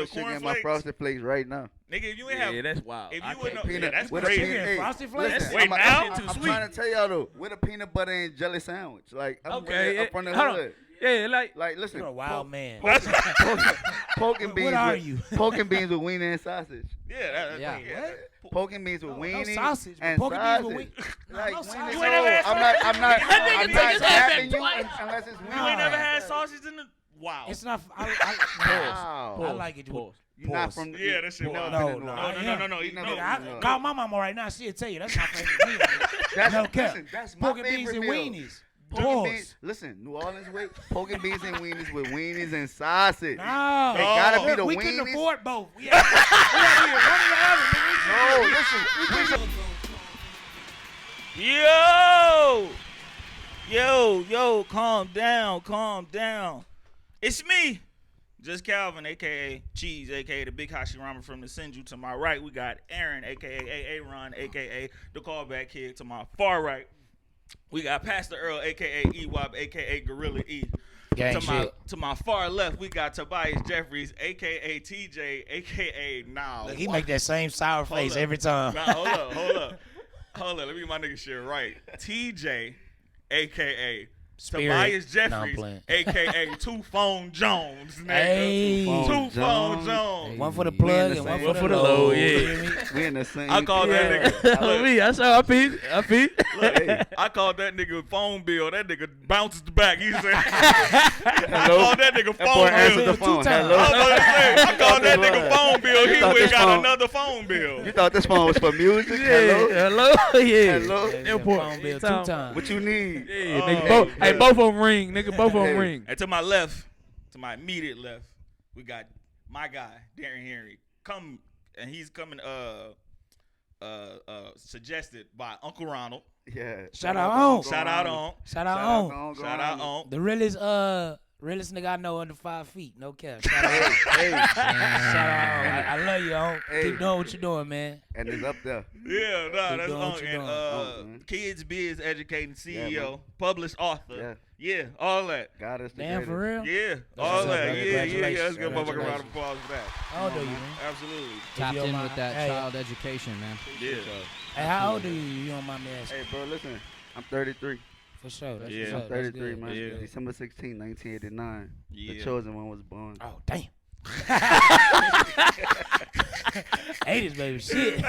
sugar in my frosted flakes right now. Nigga, if you ain't have, that's wild. if you wouldn't know, Peanut, that's with crazy. hey, frosted flakes. listen, Wait, now? I'm trying to tell y'all though, with a peanut butter and jelly sandwich, like I'm Okay, really up from the hold on. hood. Yeah, like Listen, You're a wild man. poking beans. What are with, you? Poking beans with weenie and sausage. Yeah. Poking beans with weenie sausage. and Poking beans sausage. with weenie. Like No weenie. sausage. You ain't never had I'm not That nigga took his ass tapping you twice. unless it's weenie. You ain't never had sausage in the. Wow. It's not. Wow. I like it. Pause. You're not from. Yeah, that shit you never wild. been in New Orleans. No. You never Nigga, been I in New call Orleans. my mama right now. She'll tell you that's my favorite meal. That's, No cap. listen, that's my Poking beans favorite and meal. weenies. Poking beans. Listen, New Orleans way. Poking beans and weenies with weenies and sausage. No. It gotta be the we weenies. couldn't afford both. We had to get one or the other. No, listen. Yo, calm down. It's me, Just Calvin, a.k.a. Cheese, a.k.a. the Big Hashirama from the Senju. To my right, we got Aaron, a.k.a. A.A. Ron, a.k.a. the Callback Kid. To my far right, we got Pastor Earl, a.k.a. E-Wop, a.k.a. Gorilla E. Gang To my far left, we got Tobias Jeffries, a.k.a. TJ, a.k.a. Now. Look, he make that same sour face every time. Nah, hold up. Let me get my nigga shit right. TJ, a.k.a. Tobias Jeffries, a.k.a. Two Phone Jones, nigga. Hey. Two Phone Jones. One for the plug and one for the load. Yeah. We in the same. I called that nigga. On me, I saw. I peed. Look, I called that nigga phone bill. That nigga bounces back. He said, I called that nigga phone answered bill. the phone. times. Hello. I called that nigga phone bill. He thought went this got phone- another phone bill. You thought this phone was for music? Hello. Yeah. Hello. Phone bill 2 times. What you need? Yeah, nigga. Both of them ring, nigga. Both of them ring. And to my left, to my immediate left, we got my guy, Darren Henry. He's coming suggested by Uncle Ronald. Yeah. Shout out on. Shout out on. Shout out on. Shout out on. The realest nigga I know under 5 feet. No cap. Shout out. Hey. Shout out. I love you, on. Hey. Keep doing what you're doing, man. And it's up there. Yeah, nah, Keep that's doing on. what you're And doing. Kidbiz educating CEO, Yeah, man. published author. Yeah, all that. God is the Damn, for greatest. real? Yeah, all what's up, that. brother. Yeah. Let's Congratulations. give a motherfucker a round of applause for that. How old are you, man? Absolutely. Tapped you don't in mind- with that hey. child education, man. Yeah. Hey, how old are you? You don't mind me asking? Hey, bro, listen. I'm 33. For sure. That's Yeah. what's I'm up. That's 33, good. man. Yeah. December 16, 1989. Yeah. The chosen one was born. Oh, damn. 80s, baby. Shit.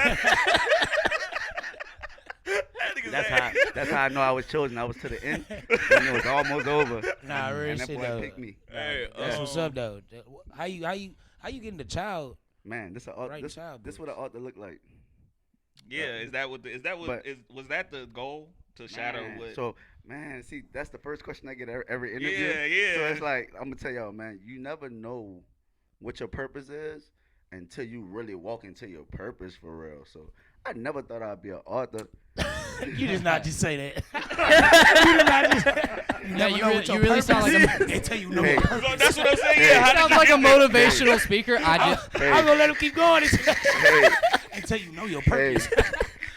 That's how I know I was chosen. I was to the end, and it was almost over. Nah, real And that shit, boy though. picked me. Hey, That's what's up, though. How you getting the child? Man, this Right this child what it ought to look like. Yeah, was that the goal to shadow Man, what? So, man, see, that's the first question I get every interview. Yeah. So it's like, I'm gonna tell y'all, man, you never know what your purpose is until you really walk into your purpose for real. So I never thought I'd be an author. You did not just say that. You did not just. Yeah, you really sound like a. They tell you no Hey. purpose. That's what I'm saying. Yeah, how Sounds did like a you get motivational speaker. I just. I'm gonna let him keep going Hey, until you know your hey, purpase.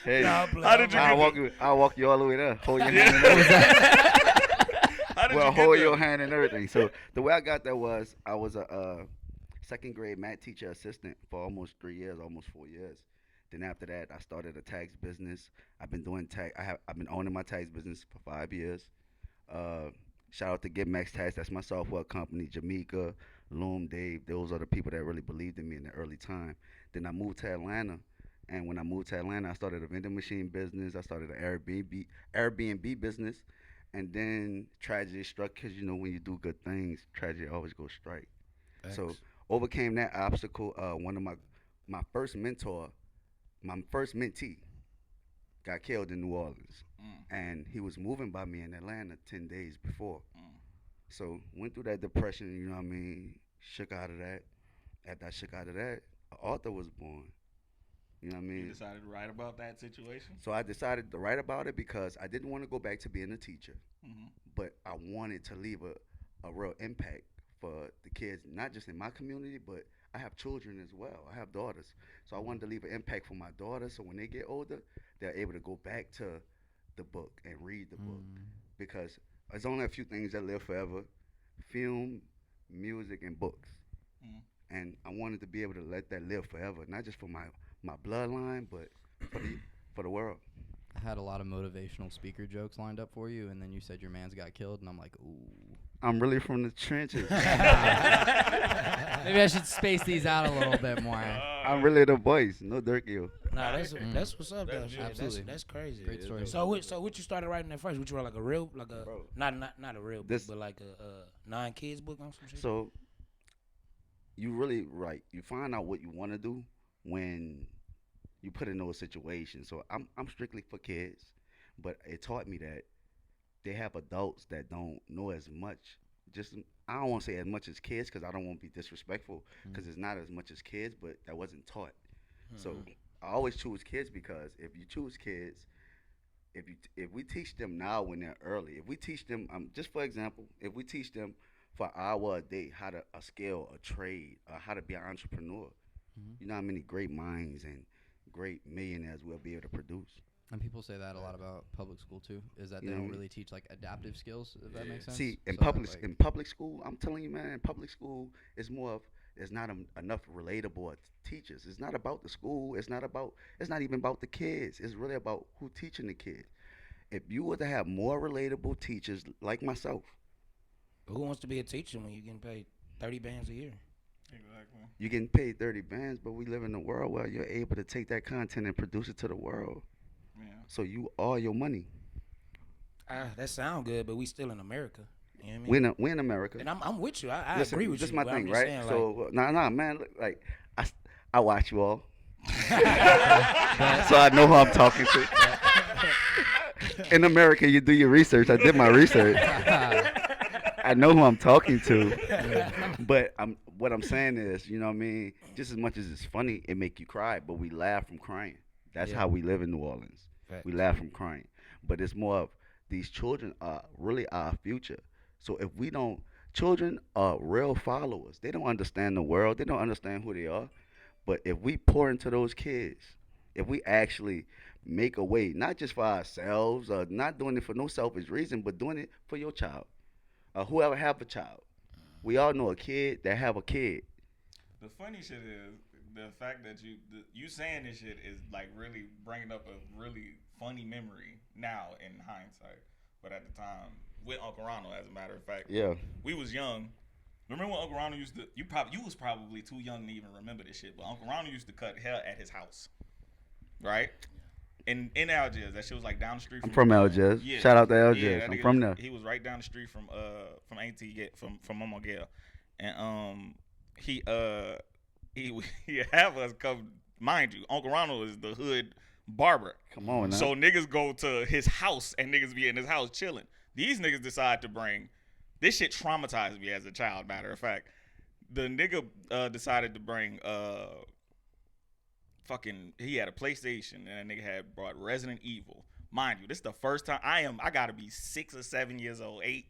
hey. Nah, play. How did you I'll walk you all the way there. Hold your hand and everything. How did Well, you get hold there? your hand and everything. So the way I got there was I was a second grade math teacher assistant for almost 3 years, almost 4 years. Then after that, I started a tax business. I've been doing tax. I've been owning my tax business for 5 years. Shout out to Get Max Tax. That's my software company. Jamaica, Loom, Dave. Those are the people that really believed in me in the early time. Then I moved to Atlanta. And when I moved to Atlanta, I started a vending machine business. I started an Airbnb business. And then tragedy struck because, you know, when you do good things, tragedy always goes strike. So overcame that obstacle. One of my first mentor, my first mentee, got killed in New Orleans. And he was moving by me in Atlanta 10 days before. So went through that depression, you know what I mean, shook out of that. After I shook out of that, an author was born. You know what I mean? You decided to write about that situation? So I decided to write about it because I didn't want to go back to being a teacher, but I wanted to leave a real impact for the kids, not just in my community, but I have children as well. I have daughters. So I wanted to leave an impact for my daughters so when they get older, they're able to go back to the book and read the book. Because there's only a few things that live forever: film, music, and books. and I wanted to be able to let that live forever, not just for my bloodline, but for the world. I had a lot of motivational speaker jokes lined up for you, and then you said your man's got killed, and I'm like, ooh. I'm really from the trenches. Maybe I should space these out a little bit more. I'm really the voice, no Dirk you. Nah, that's what's up though. That's Shit. absolutely. That's crazy. Great story. So what you started writing at first? What you wrote like a real not a real book, This- but like a non-kids book on some shit. So you really right. You find out what you want to do when you put in those situations. So I'm strictly for kids, but it taught me that they have adults that don't know as much. Just I don't want to say as much as kids because I don't want to be disrespectful because it's not as much as kids, but that wasn't taught. So I always choose kids because if you choose kids, if we teach them now when they're early, if we teach them just for example, if we teach them for an hour a day how to a skill, a trade, how to be an entrepreneur, you know how many great minds and great millionaires we'll be able to produce. And people say that a lot about public school too, is that they You know don't what I mean? really teach like adaptive skills, if that makes sense. See, in So, public like, in public school, I'm telling you, man, in public school, it's more of there's not enough relatable teachers. It's not about the school. It's not even about the kids. It's really about who teaching the kids. If you were to have more relatable teachers like myself, Who wants to be a teacher when you getting paid 30 bands a year? Exactly. you're getting paid 30 bands, but we live in a world where you're able to take that content and produce it to the world. Yeah. So you are your money. That sound good, but we still in America. You know what I mean? We're in America. And I'm with you. I Listen, agree with this you. my but I'm thing, just right? saying, like, So nah, man. Look, like I watch you all, so I know who I'm talking to. In America, you do your research. I did my research. I know who I'm talking to. But what I'm saying is, you know what I mean? Just as much as it's funny, it make you cry, but we laugh from crying. That's Yeah. how we live in New Orleans. Facts. We laugh from crying. But it's more of these children are really our future. So if we don't, children are real followers. They don't understand the world. They don't understand who they are. But if we pour into those kids, if we actually make a way, not just for ourselves, or not doing it for no selfish reason, but doing it for your child, or whoever have a child. We all know a kid that have a kid. The funny shit is the fact that you saying this shit is like really bringing up a really funny memory now in hindsight, but at the time with Uncle Ronald, as a matter of fact, Yeah. we was young. Remember when Uncle Ronald used to? You was probably too young to even remember this shit, but Uncle Ronald used to cut hair at his house, right? In Algiers, that shit was like down the street. I'm from Algiers. Yeah. Shout out to Yeah, Algiers. that I'm nigga from was- there. He was right down the street from AT from Mama Gail, and he have us come. Mind you, Uncle Ronald is the hood barber. Come on now. So niggas go to his house and niggas be in his house chilling. These niggas decide to bring. This shit traumatized me as a child. Matter of fact, the nigga decided to bring he had a PlayStation and that nigga had brought Resident Evil. Mind you, this is the first time I gotta be 6 or 7 years old, 8,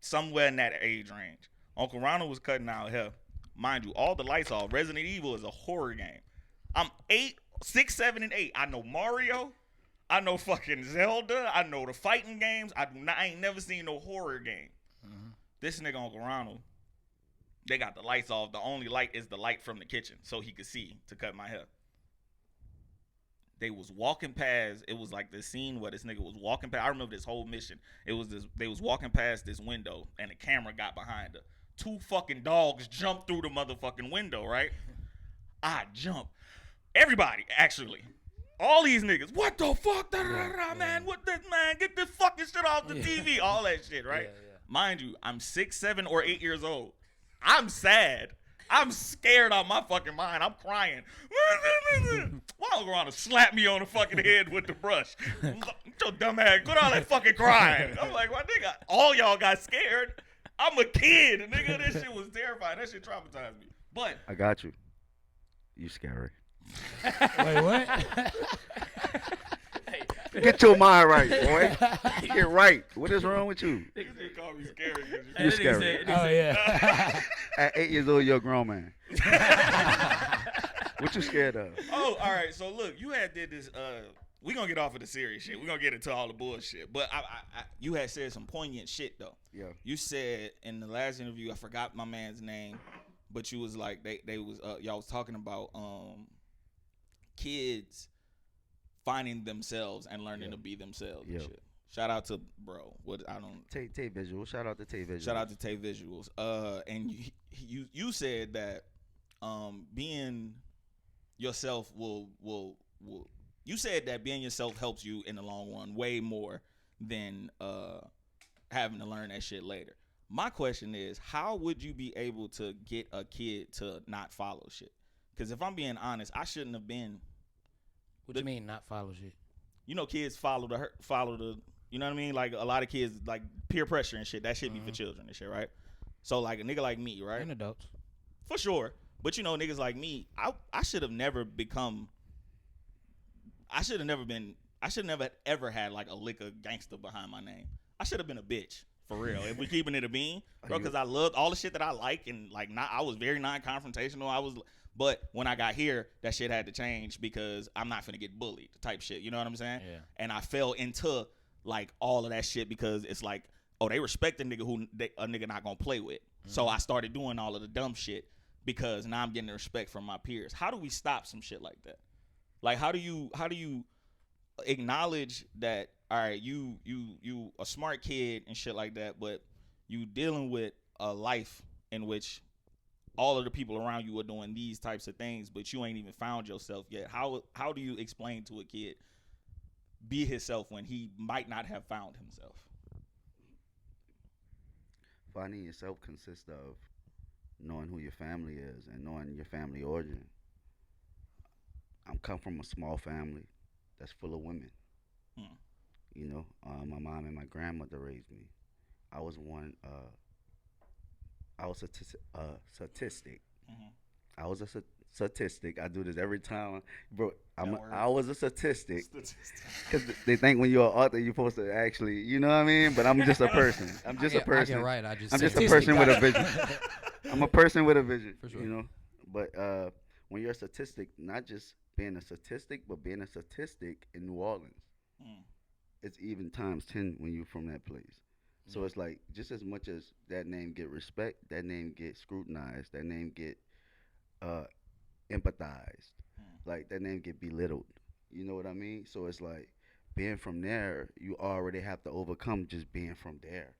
somewhere in that age range. Uncle Ronald was cutting out hair. Mind you, all the lights off. Resident Evil is a horror game. I'm 8, 6, 7, and 8. I know Mario. I know fucking Zelda. I know the fighting games. I ain't never seen no horror game. This nigga Uncle Ronald, they got the lights off. The only light is the light from the kitchen, so he could see to cut my hair. They was walking past. It was like this scene where this nigga was walking past. I remember this whole mission. It was this. They was walking past this window, and the camera got behind her. 2 fucking dogs jumped through the motherfucking window. Right? I jumped. Everybody, actually. All these niggas. What the fuck? Man, what this, man? Get this fucking shit off the TV. All that shit, right? Mind you, I'm 6, 7, or 8 years old. I'm sad. I'm scared out my fucking mind. I'm crying. Why Uncle Ronald slap me on the fucking head with the brush? Your dumb ass, quit all that fucking crying. I'm like, what nigga? All y'all got scared. I'm a kid, nigga. This shit was terrifying. That shit traumatized me. But I got you. You scary. Wait, what? Get your mind right, boy. Get right. What is wrong with you? niggas didn't call me scary. 'Cause You scary. Oh yeah. At 8 years old, you're a grown man. What you scared of? Oh, all right. So look, you had did this. We gonna get off of the serious shit. We gonna get into all the bullshit. But you had said some poignant shit though. Yeah. You said in the last interview, I forgot my man's name, but you was like they was y'all was talking about kids finding themselves and learning to be themselves and shit. Shout out to bro. What I don't Tay Visuals. Shout out to Tay Visuals. Shout out to Tay Visuals. And you said that being yourself will you said that being yourself helps you in the long run way more than having to learn that shit later. My question is, how would you be able to get a kid to not follow shit? Because if I'm being honest, I shouldn't have been. What you mean not follow shit? You know, kids follow the. You know what I mean? Like a lot of kids, like peer pressure and shit. That shit be for children and shit, right? So like a nigga like me, right? And adults. For sure. But you know, niggas like me, I should have never become. I should have never ever had like a lick of gangster behind my name. I should have been a bitch. For real, if we keeping it a bean, bro, because I loved all the shit that I like and like I was very non-confrontational. But when I got here, that shit had to change because I'm not finna get bullied type shit. You know what I'm saying? Yeah. And I fell into like all of that shit because it's like, oh, they respect a nigga who a nigga not gonna play with. So I started doing all of the dumb shit because now I'm getting the respect from my peers. How do we stop some shit like that? Like, how do you acknowledge that? All right, you a smart kid and shit like that, but you dealing with a life in which all of the people around you are doing these types of things, but you ain't even found yourself yet. How do you explain to a kid be himself when he might not have found himself? Finding yourself consists of knowing who your family is and knowing your family origin. I'm come from a small family that's full of women. You know, my mom and my grandmother raised me. I was one. I was a statistic. I was a statistic. I do this every time, bro. I was a statistic. Because they think when you're an author, you're supposed to actually, you know what I mean? But I'm just a person. I'm just a person. I get right. I'm just a person with a vision. I'm a person with a vision. For sure. You know, but when you're a statistic, not just being a statistic, but being a statistic in New Orleans. It's even times 10 when you're from that place. So it's like just as much as that name get respect, that name get scrutinized, that name get empathized, like that name get belittled. You know what I mean? So it's like being from there, you already have to overcome just being from there.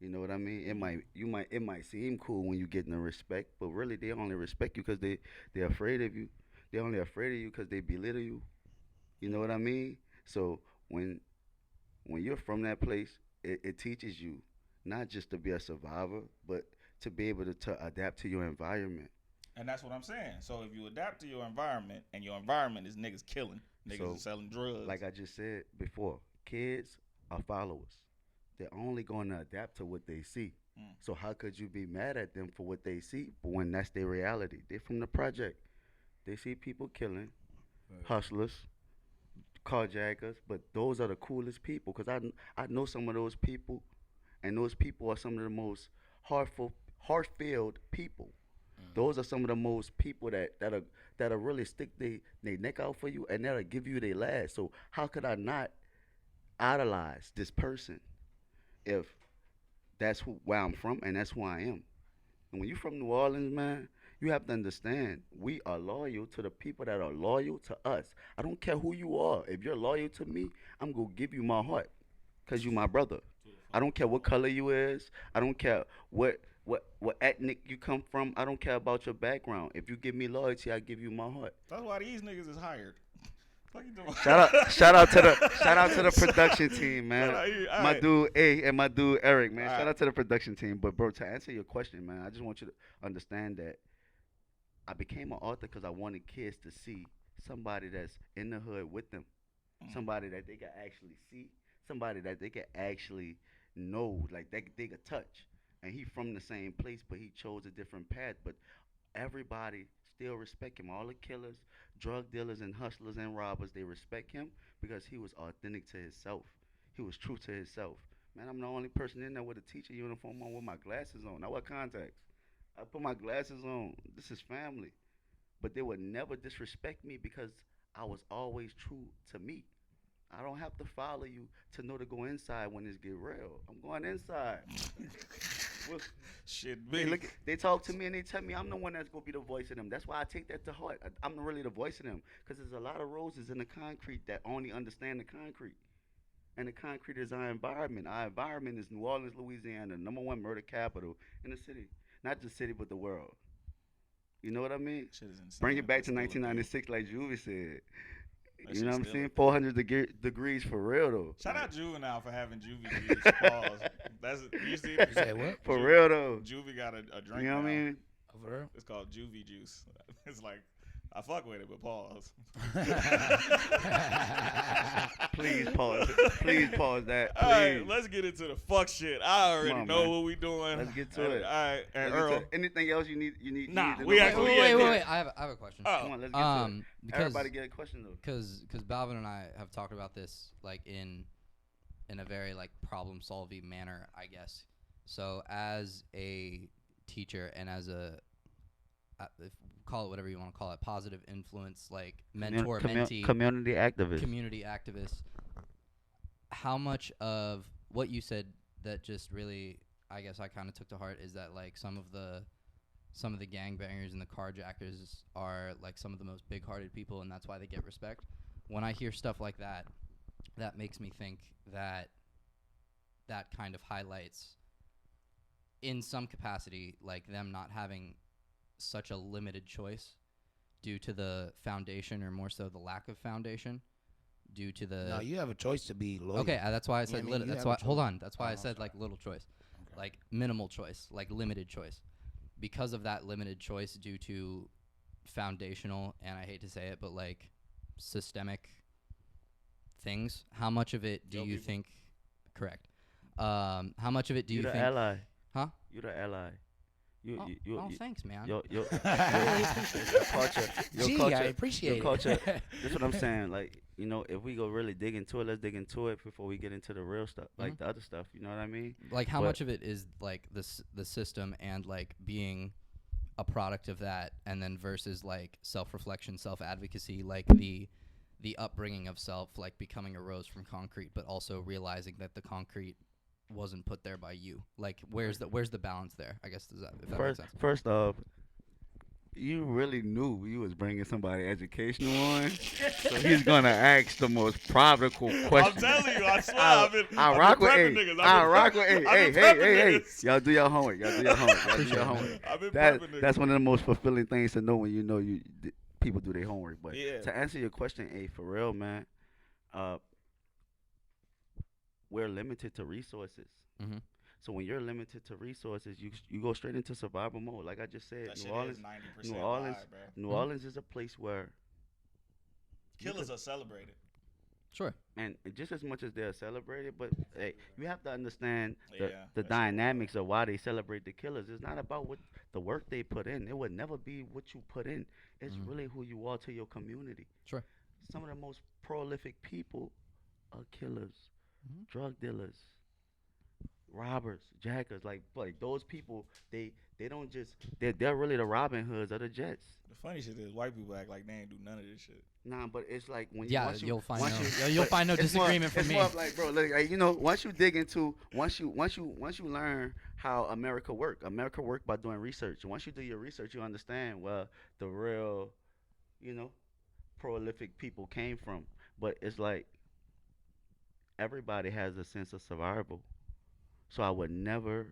You know what I mean? It might seem cool when you get the respect, but really they only respect you because they're afraid of you. They're only afraid of you because they belittle you. You know what I mean? So when you're from that place, it teaches you not just to be a survivor, but to be able to adapt to your environment. And that's what I'm saying. So if you adapt to your environment, and your environment is niggas killing, niggas are selling drugs. Like I just said before, kids are followers. They're only going to adapt to what they see. So how could you be mad at them for what they see? But when that's their reality, they're from the project. They see people killing, hustlers, carjackers, but those are the coolest people because I know some of those people, and those people are some of the most heart-filled people. Those are some of the most people that'll really stick their neck out for you and that'll give you their last. So how could I not idolize this person if that's where I'm from and that's who I am? And when you're from New Orleans, man, you have to understand we are loyal to the people that are loyal to us. I don't care who you are. If you're loyal to me, I'm going to give you my heart because you're my brother. I don't care what color you is. I don't care what ethnic you come from. I don't care about your background. If you give me loyalty, I give you my heart. That's why these niggas is hired. Shout out to the production team, man. My dude A and my dude Eric, man. Shout out to the production team. But bro, to answer your question, man, I just want you to understand that I became an author because I wanted kids to see somebody that's in the hood with them, somebody that they can actually see, somebody that they can actually know, like they can touch. And he from the same place, but he chose a different path. But everybody still respect him. All the killers, drug dealers, and hustlers and robbers, they respect him because he was authentic to himself. He was true to himself. Man, I'm the only person in there with a teacher uniform on with my glasses on. I wear contacts. I put my glasses on. This is family. But they would never disrespect me because I was always true to me. I don't have to follow you to know to go inside when this get real. I'm going inside. Shit, They big. they talk to me and they tell me I'm the one that's gonna be the voice of them. That's why I take that to heart. I'm really the voice of them because there's a lot of roses in the concrete that only understand the concrete. And the concrete is our environment. Our environment is New Orleans, Louisiana, the #1 murder capital in the city. Not just city, but the world. You know what I mean? Shit is insane. Bring it back It's to still a thing. 1996, like Juvie said. That You know shit's what I'm still a saying? thing. 400 degrees for real, though. Shout Like, out Juvenile for having Juvie juice. Pause. That's you see. You say what? for real, though. Juvie got a drink. You know what I now. mean? For real? It's called Juvie juice. It's like I fuck with it, but pause. Please pause. Please pause that. All right, Please. let's get into the fuck shit. I already Come on, know man. what we doing. Let's get to And- it. All right, and Let's get Earl. to it. Anything else you need? Nah, need to we know? actually- Wait. I have a question. Oh, Come on, let's get to it. Because Everybody get a question though. because Balvin and I have talked about this like in a very like problem solving manner, I guess. So as a teacher and as a call it whatever you want to call it, positive influence, like mentor, mentee, Community activist. community activist, how much of what you said that just really, I guess I kind of took to heart is that like some of the gangbangers and the carjackers are like some of the most big-hearted people, and that's why they get respect. When I hear stuff like that, that makes me think that that kind of highlights, in some capacity, like them not having such a limited choice due to the foundation, or more so the lack of foundation, due to the No, you have a choice to be loyal. Okay, that's why I Yeah, I said mean, you that's have a why. Hold choice. on, that's why I Oh, said sorry. like little choice, Okay. like minimal choice, like limited choice. Because of that limited choice, due to foundational, and I hate to say it, but like systemic things. How much of it do Yo, you people. think? Correct. How much of it do you You're the think? ally. Huh? You're the ally. Oh, thanks, man. Your Really culture. Your Gee, culture. I appreciate your culture. it. That's what I'm saying. Like, you know, if we go really dig into it, let's dig into it before we get into the real stuff, like the other stuff. You know what I mean? Like how But- much of it is like the system and like being a product of that, and then versus like self-reflection, self-advocacy, like the upbringing of self, like becoming a rose from concrete, but also realizing that the concrete wasn't put there by you. Like where's the balance there? I guess if that makes sense. First off, you really knew you was bringing somebody educational on, so he's gonna ask the most practical question. I'm telling you, I swear, I I've been rock with prepping A. niggas. I rock with A. I've Hey, been hey, prepping hey, hey. niggas. Y'all do your homework. Y'all do your homework. Y'all do your homework. I've been That, prepping niggas. that's one of the most fulfilling things to know when you know people do their homework. But Yeah. to answer your question, A, for real, man, we're limited to resources. Mhm. So when you're limited to resources, you go straight into survival mode. Like I just said, That New shit Orleans, is 90% New Orleans, lie, bro. New Orleans is a place where Killers are celebrated. Sure. and just as much as they're celebrated, but hey, you have to understand Yeah, the that's dynamics of why they celebrate the killers. It's not about what the work they put in. It would never be what you put in. It's really who you are to your community. Sure. Some of the most prolific people are killers, drug dealers, robbers, jackers. Like those people, they don't just they're really the Robin Hoods of the Jets. The funny shit is white people act like they ain't do none of this shit. Nah, but it's like when Yeah, once you'll find once no- you'll but find no it's more- disagreement from it's me. More of like, bro, like, you know, once you dig into once you learn how America work by doing research. Once you do your research, you understand where the real, you know, prolific people came from. But it's like everybody has a sense of survival. So I would never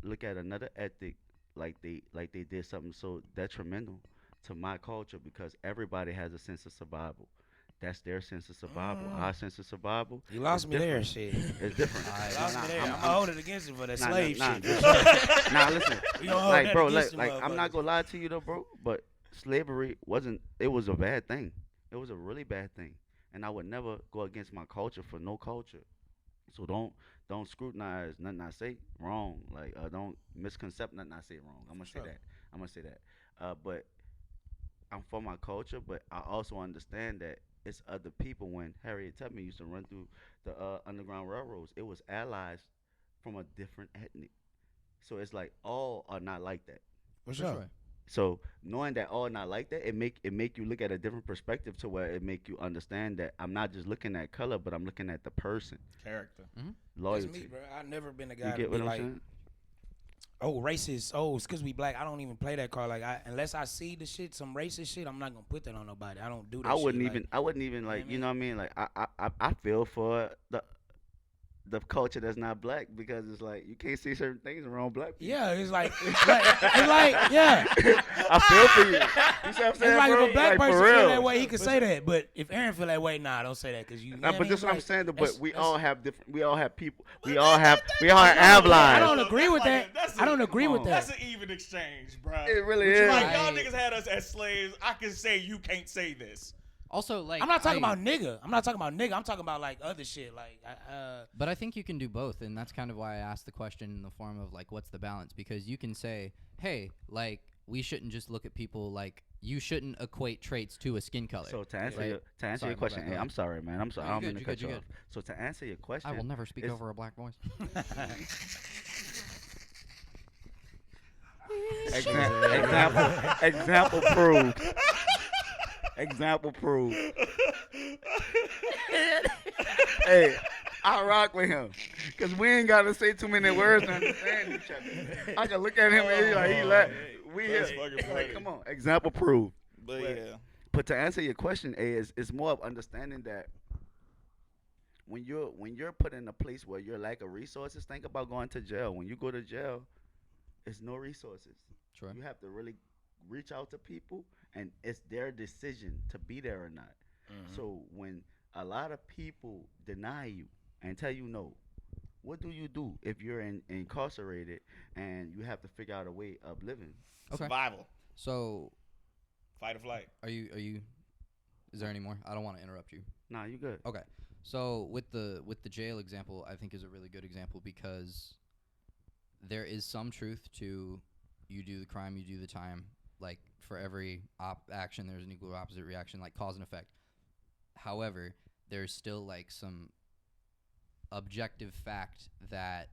look at another ethic like they did something so detrimental to my culture because everybody has a sense of survival. That's their sense of survival. Our sense of survival. You lost is me there, different. shit. It's different. You lost me there. I'm I'm- gonna hold it against you for that Nah, slave nah, shit. nah, listen. We gonna hold Like, that bro, against like, you I'm not motherfuckers. gonna lie to you though, bro. But slavery it was a bad thing. It was a really bad thing, and I would never go against my culture for no culture. So don't scrutinize nothing I say wrong. Like don't misconcept nothing I say wrong. I'm gonna say Sure. that. I'm gonna say that. But I'm for my culture, but I also understand that it's other people. When Harriet Tubman used to run through the Underground Railroads, it was allies from a different ethnic. So it's like all are not like that. For For sure. sure. So knowing that all not like that, it make you look at a different perspective to where it make you understand that I'm not just looking at color, but I'm looking at the person, Character. That's loyalty. me, bro. I've never been a You guy to get be what I'm like, saying? oh, racist. Oh, it's because we black. I don't even play that card. Like, unless I see the shit, some racist shit, I'm not gonna put that on nobody. I don't do that. I wouldn't shit. even. I wouldn't even like. what I You know what I mean? Like I feel for the culture that's not black because it's like you can't say certain things around black people. Yeah, it's like, yeah. I feel for you. You see what I'm saying, It's like bro? if a black Like, person for feel real. that way, he could say that. But if Aaron feel that way, nah, don't say that because you. Nah, but this is what I'm like, saying. Though, that's- but we that's- all have different. We all have people. We all have have I lives. don't agree with that. That's I don't agree with come on. that. That's an even exchange, bro. It really But is. like y'all Right. niggas had us as slaves. I can say you can't say this. Also, like I'm not talking about nigga. I'm not talking about nigga. I'm talking about like other shit. Like, But I think you can do both, and that's kind of why I asked the question in the form of like, what's the balance? Because you can say, hey, like we shouldn't just look at people like you shouldn't equate traits to a skin color. So to answer Right. your Sorry, my question, bad, hey, go I'm ahead. sorry, man. I'm sorry. No, I you don't mean to good, cut you you good, off. So to answer your question, I will never speak it's- over a black voice. Example proved. Example proved. Hey, I rock with him because we ain't gotta say too many words to understand each other. I can look at him and he laugh. We here. That's fucking funny. Like, come on, example proved. But But- yeah, But to answer your question, it's more of understanding that when you're put in a place where you're lack of resources, think about going to jail. When you go to jail, it's no resources. Sure. You have to really reach out to people, and it's their decision to be there or not. So when a lot of people deny you and tell you no, what do if you're incarcerated and you have to figure out a way of living? Okay. survival, So, fight or flight. are you? Is there any more? I don't want to interrupt you. Nah, you good. Okay. So with the jail example, I think is a really good example because there is some truth to you do the crime, you do the time. Like for every action, there's an equal opposite reaction, like cause and effect. However, there's still like some objective fact that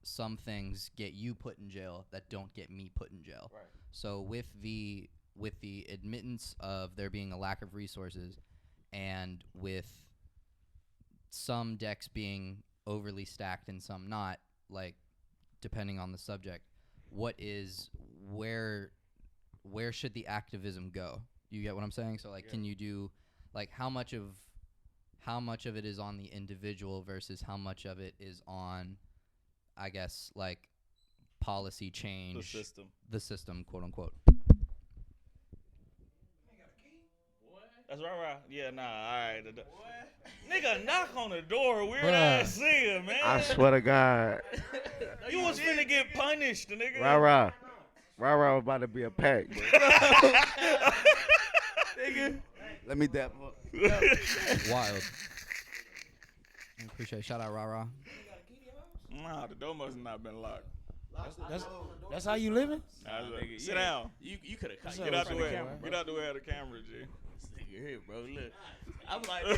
some things get you put in jail that don't get me put in jail. Right. So with the admittance of there being a lack of resources and with some decks being overly stacked and some not, like depending on the subject, where should the activism go? You get what I'm saying? So like can you do like how much of it is on the individual versus how much of it is on, I guess, like policy change, the system, quote unquote. That's right. Yeah, nah. All right. Nigga, knock on the door. Weird Bruh. ass nigga, man. I swear to God, You was finna get punished, nigga. rah was about to be a pack. Bro. Nigga. Let me dap up. Wild. I appreciate it. Shout out Rara. Nah, the door must have not been locked. That's how you living? Nigga, sit down. You could have cut Get out the way. camera. Get out the way of the camera, G. Nigga here, bro. Look, I'm like, You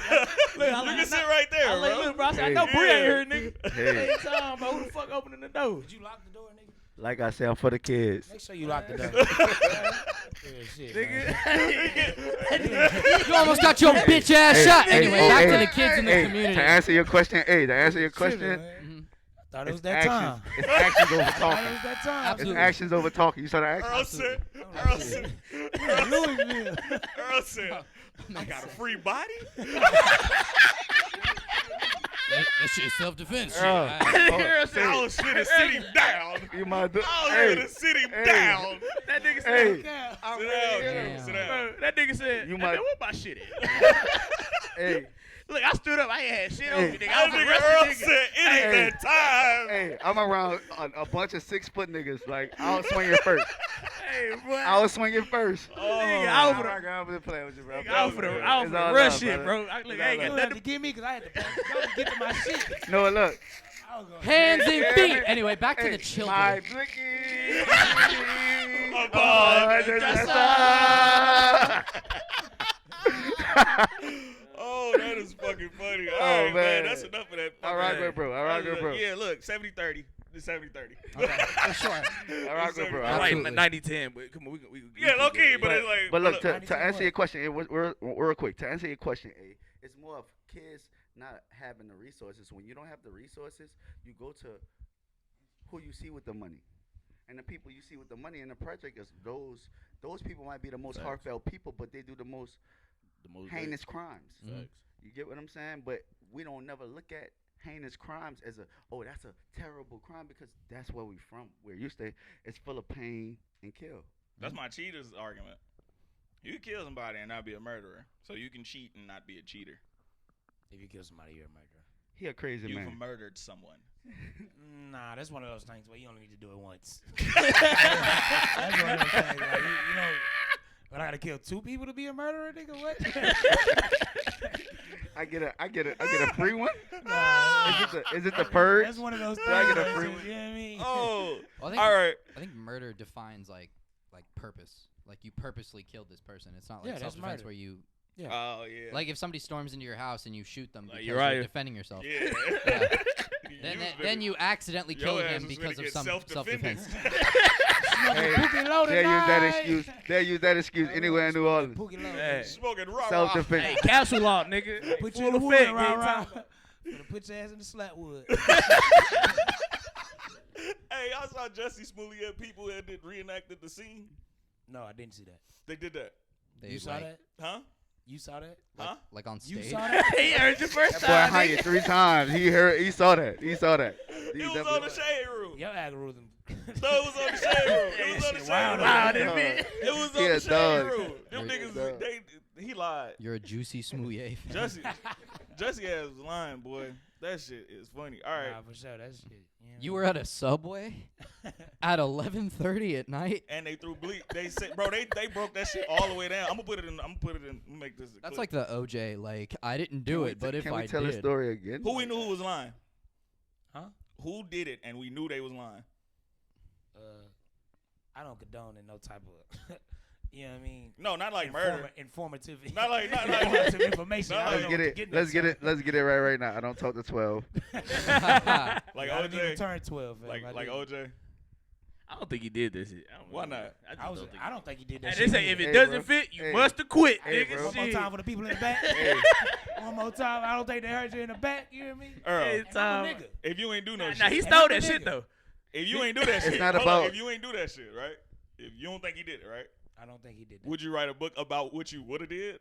can sit right there, I'm like, bro. look, bro. I said, I Hey. know Bree ain't here, nigga. Hey, Hey, time, bro. Who the fuck opening the door? Did you lock the door, nigga? like I said, I'm for the kids. Make sure you lock the door. Yeah, shit, man. You almost got your bitch ass shot. Anyway, back to the kids in the hey, community. To answer your question, Tripping, man. Mhm. Thought it was it's that time. actions. It's actions over Thought it talking. was that time. It's Absolutely. actions over talking. You saw the action? Earl said, Louisville. Earl said, I got a free body? That shit self-defense. Earl, I was finna sit him down. you might do. I was Hey, finna sit him hey. down. That nigga said, hey, Sit down, Damn. G. Sit down. bro, that nigga said, You hey, might- man, where my shit at? hey, Look, I stood up. I ain't had shit on Hey. me, nigga. That I was nigga Earl arrested, said, nigga. it is Hey. that time. hey, I'm around a bunch of 6-foot niggas. Like, I was swinging first. Hey, boy. I was swinging first. Nigga, I was I'm for not gonna play with you, bro. the, I was for the, I was It's for the all rush love, shit, brother. bro. I, look, It's I all ain't got You love. had nothing. to give me because I had to get to my shit. No, look. I was gonna Hands and Yeah, feet. man. Anyway, back to Hey, the children. my blicky. Above the dresser. Oh, that is fucking funny. All right, man. man. That's enough of that. All right, good bro. All right, good bro. Yeah, look, 70-30. It's 70-30. Okay, for sure. All right, good bro. I All right. like Absolutely. 90-10, but come on, we can Yeah, low key, but it's like. But look, to 92 answer what? your question, real quick. To answer your question, it's more of kids not having the resources. When you don't have the resources, you go to who you see with the money. And the people you see with the money in the project is those people might be the most Facts. heartfelt people, but they do the most heinous crimes. Mhm. You get what I'm saying? But we don't never look at heinous crimes as that's a terrible crime because that's where we from. Where you stay, it's full of pain and kill. That's my cheater's argument. You can kill somebody and not be a murderer, so you can cheat and not be a cheater. If you kill somebody, you're a murderer. He a crazy You've man. murdered someone. Nah, that's one of those things where you only need to do it once. That's one of those things. Like, you know, but I gotta kill 2 people to be a murderer, nigga. What? I get a free one. Nah, Is it the purge? that's one of those things. Do I get a that's free just- one? You know what I mean? Oh, Well, all right. I think murder defines like purpose. Like you purposely killed this person. It's not like Yeah, that's self-defense murder. where you Oh yeah. like if somebody storms into your house and you shoot them Like, because you're you're right. defending yourself. Yeah. Yeah. You was Then you accidentally your kill ass him was because finna of get some self-defense. self-defense. Hey, Pookie low they'll use that tonight. excuse. They'll use that excuse anywhere in New Orleans. Pookie low. Hey. Smoking raw. Self-defense. Hey, castle lock, nigga. Put Full you in the wood, effect, rah, gang. rah. Gonna put your ass in the slat wood. Hey, I saw Jesse Smollett people that did reenacted the scene. No, I didn't see that. They did that. They, You saw like, that? Huh? You saw that? Huh? like on You stage. saw that? He heard you first That boy time. hung it 3 times. He saw that. He saw that. He It was definitely- on the shade room. Your algorithm. No, it was on the shade room. It was on the Shit, shade wow, room. Wow, Uh, this bitch. It was He on a the shade dog. room. Them You're- niggas, he lied. You're a juicy smoothie fan. Jesse ass was lying, boy. That shit is funny. All right. Nah, for sure. That shit. You were at a Subway at 11:30 at night. And they threw bleach. They said, bro, they broke that shit all the way down. I'm gonna put it in. Make this. A That's clip. like the OJ. Like I didn't do it, but if Can we I tell did, the story again? who we knew who was lying. Huh? Who did it, and we knew they was lying. I don't condone in no type of, you know what I mean? No, not like murder. Informative. Not like informative information. Not I don't Let's know get what it. you're getting Let's at, get son. it. Let's get it right now. I don't talk to 12. Like I didn't even OJ. turn 12. Fam. Like I didn't. OJ. I don't think he did this shit. Why not? I don't think he did that And they shit. say if it Hey, doesn't bro. fit, you Hey. must have quit, Hey, nigga. bro. One more Shit. time for the people in the back. Hey, One more time. I don't think they heard you in the back. You hear me? Earl, Hey, And I'm a time. nigga. if you ain't do no Nah, shit, he And stole I'm a that shit nigga. though. if you ain't do that shit, not hold on, about- if you ain't do that shit, right? If you don't think he did it, right? I don't think he did that. Would you write a book about what you would have did?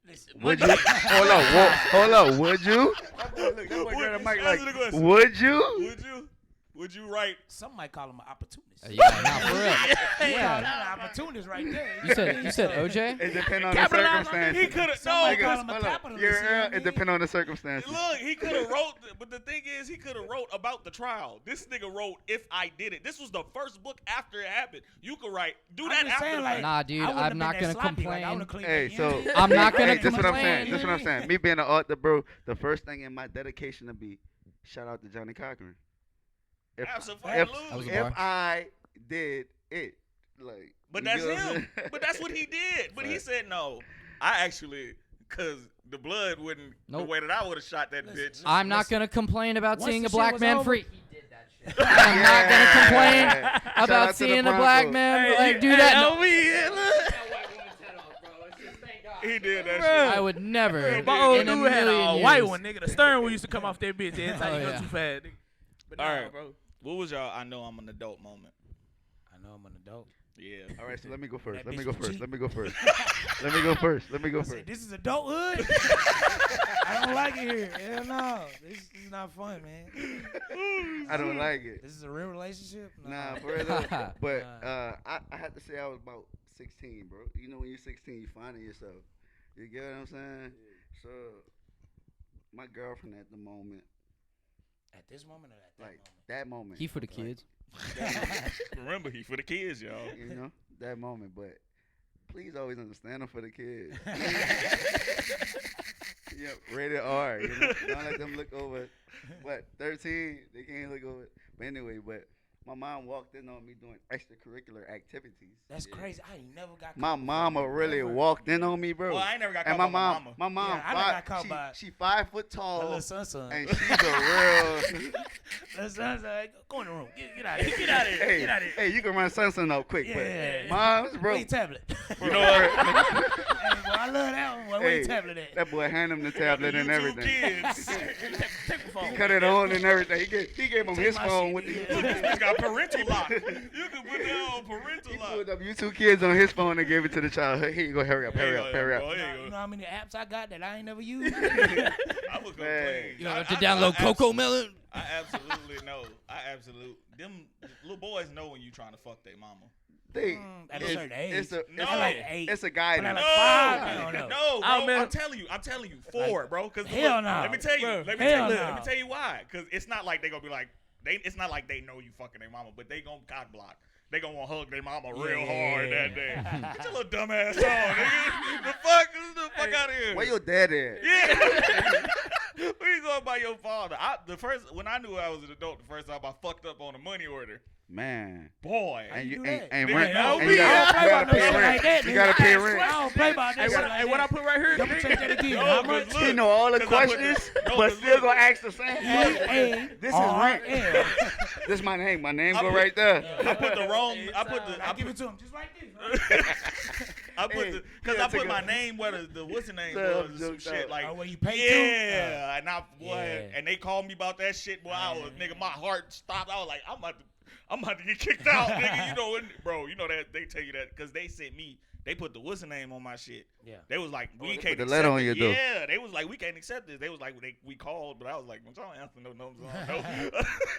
Listen, would you? Hold on. Would you? That boy, look, that boy got a mic Answer the like. question. Would you? Would you? Would you write? some might call him an opportunist. yeah, nah, for real. Call Yeah. that an opportunist right there. You said OJ? It depends on the Capitalize on circumstances. He could have. Some No, might call because him a Hold on. capitalist. You're, you know what I it mean? depends on the circumstances. look, he could have wrote. But the thing is, he could have wrote about the trial. This nigga wrote "If I Did It." This was the first book after it happened. You could write. Do I'm that just after saying, the like, fact. Nah, dude, I wouldn't I'm have not been gonna that sloppy. Like, I complain. would've cleaned Hey, up, you so know what I mean? I'm not gonna Hey, this what I'm complain. saying. This what I'm saying. Me being an author, bro. The first thing in my dedication to be shout out to Johnny Cochran. If Absolutely. That was a if bar. I did it, like. But you that's get what I'm him. saying? But that's what he did. But he Right. said no. I actually, cause the blood wouldn't the Nope. way that I would have shot that Listen, bitch. listen. I'm not gonna complain about Once seeing the a shit black was man over- free. He did that shit. I'm not gonna complain Yeah. Shout out about to the seeing a black Broncos. man Hey, like do that. No, He did that I shit. would never. My old in a dude had million a white years. one, nigga. The stern wheel used to come off that bitch every time Oh, you go yeah. too fast, nigga. But All nah, right. bro. What was y'all? I know I'm an adult moment. I know I'm an adult. Yeah. All right, so let me go first. That Let me bitch go was first. cheap. Let me go first. Let me go first. Let me go I said, first. this is adulthood? I don't like it here. Hell no. This is not fun, man. I don't like it. This is a real relationship? Nah, for real though. But Nah. I had to say I was about 16, bro. You know when you're 16, you finding yourself. You get what I'm saying? So my girlfriend at the moment, At this moment or at that like that moment, He for the like, kids. Remember, he for the kids, y'all. you know, that moment. But please always understand them for the kids. Yep, rated R. You know? Don't let them look over. What 13? They can't look over. But anyway, but my mom walked in on me doing extracurricular activities. That's crazy. I ain't never got My caught mama before. really Never. walked in on me, bro. Well, I ain't never got And caught my by mom, my mama. my mom, Yeah, I done got caught by- she 5 foot My tall, little son. and she's a real. Little son's like, go in the room. Get out of here. Get out of here. hey, Get out of here. hey, you can run something up quick, Yeah. but mom's bro. Where your tablet? You know what? Hey, boy, I love that one. Boy. Where your Hey, tablet at? that boy hand him the tablet and YouTube everything. kids. Take my phone. He cut it on and everything. He gave him Take his my phone shit, with the yeah. YouTube. This got parental lock. You can put that on parental He lock. pulled up YouTube Kids on his phone and gave it to the child. Here you go, hurry up. Bro, You here know, you you go. know how many apps I got that I ain't never used? I would go Man. clean. You have to download Coco Melon. I absolutely know. Them little boys know when you trying to fuck their mama. They, At a certain age. it's a, No. I like 8. it's a guy. When I now. like 5, I don't know. No, bro. Oh, man. I'm telling you, 4, bro. Cause Hell no. Let me tell you. Bro, Let me hell tell you. no. Let me tell you why. Cause it's not like they gonna be like it's not like they know you fucking their mama, but they gonna cock block. They gonna want to hug their mama real hard that day. Get your little dumb ass on, nigga. The fuck out of here. Where your dad at? Yeah. Where you going by your father? When I knew I was an adult, the first time I fucked up on a money order. Man. Boy. And you do that? and Nigga, rent. no, And me, you I gotta don't play pay about no shit rent. like that, You nigga. gotta pay I rent. don't play by that Hey, shit what, like hey, what I that. put right here? Let me check that again. No, How 'cause much? look, He know all the 'cause I put questions, the- no, but 'cause still look. gonna ask the same question. This is rent. L. This is my name. My name I go put- right there. I put the wrong. I I give put. it to him just like this. I put Hey, the because yeah, I put take my a- name where the what's the name Some was some joked shit out. like Oh, where you pay to? yeah, and I boy, Yeah. and they called me about that shit. Boy, I was nigga, my heart stopped. I was like, I'm about to get kicked out, nigga. You know, bro. You know that they tell you that because they sent me. They put the what's the name on my shit. Yeah. They was like, we they can't put the accept letter on it. your door. Yeah, they was like, we can't accept this. They was like, we called, but I was like, I don't answer no numbers. I don't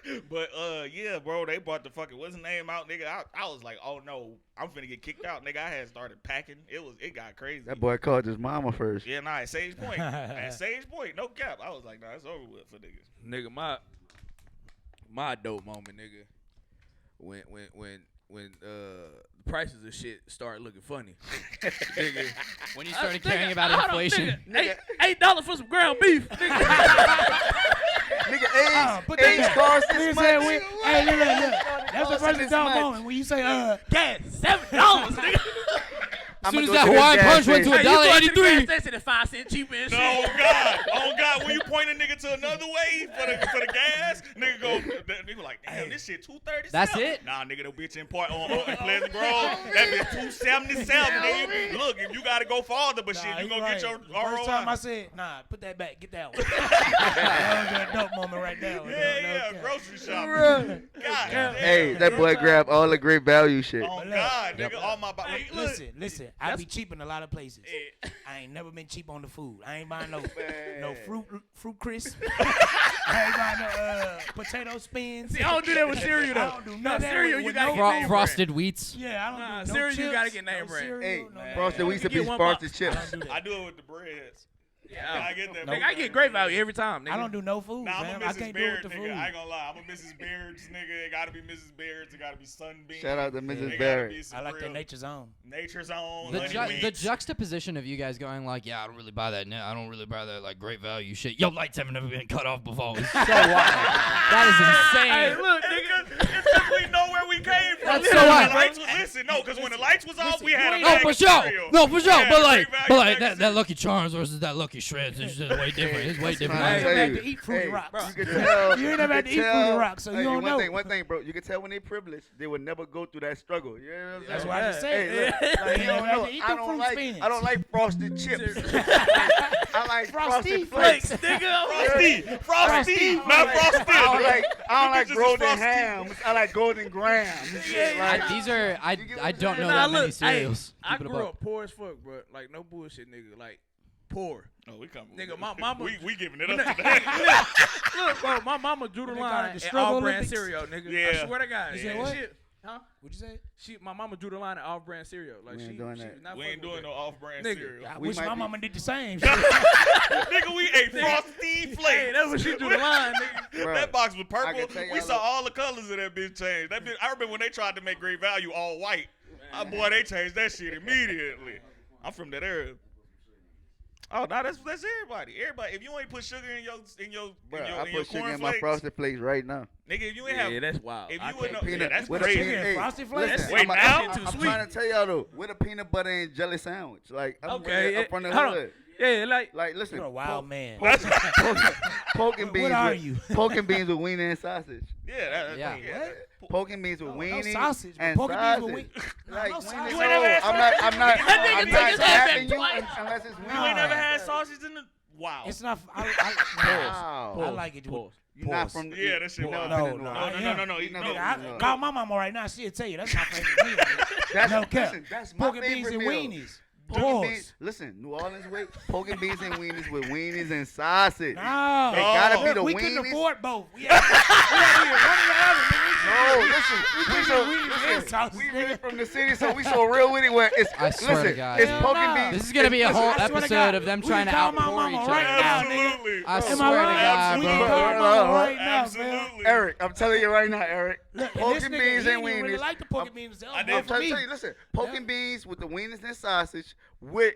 know. But yeah, bro, they brought the fucking what's the name out, nigga. I was like, oh no, I'm finna get kicked out, nigga. I had started packing. It got crazy. That boy called his mama first. Yeah, nah, at Sage Point. At Sage Point, no cap. I was like, nah, it's over with for niggas. Nigga, my dope moment, nigga. When prices of shit start looking funny. Nigga. When you started caring about inflation. Nigga, $8 for some ground beef. Nigga. Nigga, But AIDS cost Nigga this said, much. hey, look. That's the Cost first this dumb much. moment when you say, Gas, $7, nigga. As I'ma soon as go that to this Hawaiian gas punch went to station. a dollar You go to the $1.83. gas station at 5 cent cheaper and shit. No, God, when you point a nigga to another way for the gas, nigga go, nigga like, damn, this shit $2.37. That's it? Nah, nigga, the bitch in Pleasant Grove, that bitch $2.77, nigga. Look, if you gotta go farther, but shit, you gonna get your The first time I ROI. said, nah, put that back, get that one. That was a dope moment right there. Yeah, grocery shopping. God damn. Hey, that boy grabbed all the great value shit. Oh But God, Yep. nigga, all my body. Listen. I be cheap in a lot of places. I ain't never been cheap on the food. I ain't buying no fruit crisp. I ain't buying no potato spins. See, I don't do that with cereal, though. I don't do none No, of that cereal, with you no gotta get name brand. Frosted wheats. Yeah, I don't Nah, do no cereal, you chips, gotta get name no brand. cereal, Hey, no Frosted You Wheats to get be one Frosted box. chips. I don't do I that. do it with the breads. Yeah. I get that. No. Nigga, I get great value every time, nigga. I don't do no food, Nah, I'm man. a I Mrs. can't do it Beard, with the nigga. food. I ain't gonna lie. I'm a Mrs. Beard's nigga. It gotta be Mrs. Beard's. It gotta be Sunbeam. Shout out to It Mrs. gotta Barrett. be some I like that real Nature's Own. Nature's Own. The, Honey the Wheats. juxtaposition of you guys going like, yeah, I don't really buy that. I don't really buy that like great value shit. Your lights haven't never been cut off before. It's so wild. That is insane. Hey, look, nigga. It's because we know where we came from. That's When so the wild. lights was, listen, no, because when the lights was off, we had a No, bag for of sure. cereal. No, for sure. Yeah, But like, great value bag of that Lucky Charms versus that Lucky Shreds is just way different. It's way different. I ain't tell never had you, to eat Fruity hey, Rocks. You can tell. You ain't never had to can eat Fruity tell- Rocks, so you hey, don't know. One thing, bro. You can tell when they privileged, they would never go through that struggle. You know what I'm saying? That's what I just said. Hey, look, like, You don't have to eat I them don't fruit like. spins. I don't like frosted chips. I like Frosty frosted flakes. Frosty, Frosty, not I Frosty. don't like. I don't like Bitches is golden Frosty. hams. I like golden grams. and shit, like, These are I get what I I'm don't saying? know Nah, that many look, cereals. I Keep it a grew buck. up poor as fuck, bro. Like, no bullshit, nigga. Like, poor. Oh, we coming. Nigga, my mama- We giving it up today. Look, bro, my mama drew the They call it line the at struggle off-brand Olympics. cereal, nigga. Yeah. I swear to God. You said Yeah, what? shit. Huh? What'd you say? My mama drew the line at off-brand cereal. Like, We ain't she doing was that. not We ain't fucking doing with no off-brand Nigga, cereal. I We wish might my be- mama did the same. shit. Nigga, we ate Frosty that. Flakes. Hey, that's what she drew the line, nigga. Bro, That box was I can purple. tell y'all We saw look- all the colors of that bitch change. That bitch, I remember when they tried to make Great Value all white. Boy, they changed that shit immediately. I'm from that era. Oh, no, that's everybody. Everybody, if you ain't put sugar in your bro, in I your put sugar in my cornflakes, frosted flakes right now. nigga, if you ain't have, Yeah, that's wild. if I you wouldn't know, can't- yeah, Peanut that's with crazy. a peanut. Hey, Frosted Flakes? listen, Wait, I'm, now? I'm, Too I'm sweet. trying to tell y'all though, with a peanut butter and jelly sandwich. Like, I'm Okay, really up from the hold on. hood. Yeah, like, Like, listen, You're a wild man. poking What beans. are with, you? Poking beans with wiener and sausage. Yeah, Yeah. Poking beans with No weenie sausage, but and poking beans sausage. with wing- Like, no weenie sausage. You ain't never had I'm not That nigga I'm took not his ass tapping back you twice. unless it's weenie. You ain't never had sausage in the Wow. It's not. Wow. I like it. Pause. You're not from. Yeah, that shit you never wild. been to New No, Orleans. No. Nigga, No. call my mama right now. She'll tell you that's my favorite meal. That's, No cap. listen, that's my Pork and beans favorite and meal. weenies. Pork and Pause. beans. Listen, New Orleans way. Pork and beans and weenies with weenies and sausage. No, It gotta be Look, the we weenies. couldn't afford both. We had to get one or the other. No, listen. We really from the city, so we so real with it. Where it's I swear to listen, God. it's Hell pork no. and beans. This is gonna be a Listen, whole I swear to episode God, of them we trying to can call my outpour mama each right other. now, nigga. Absolutely. I Am swear I to right? God, We bro. can call mama right now, man. Absolutely. Eric, I'm telling you right now, Eric. Look, and Pork this and nigga, beans he and didn't really weenies. like the pork and beans. That was I more did. I'm for trying to me. tell you, listen, pork Yeah. and beans with the weenies and sausage with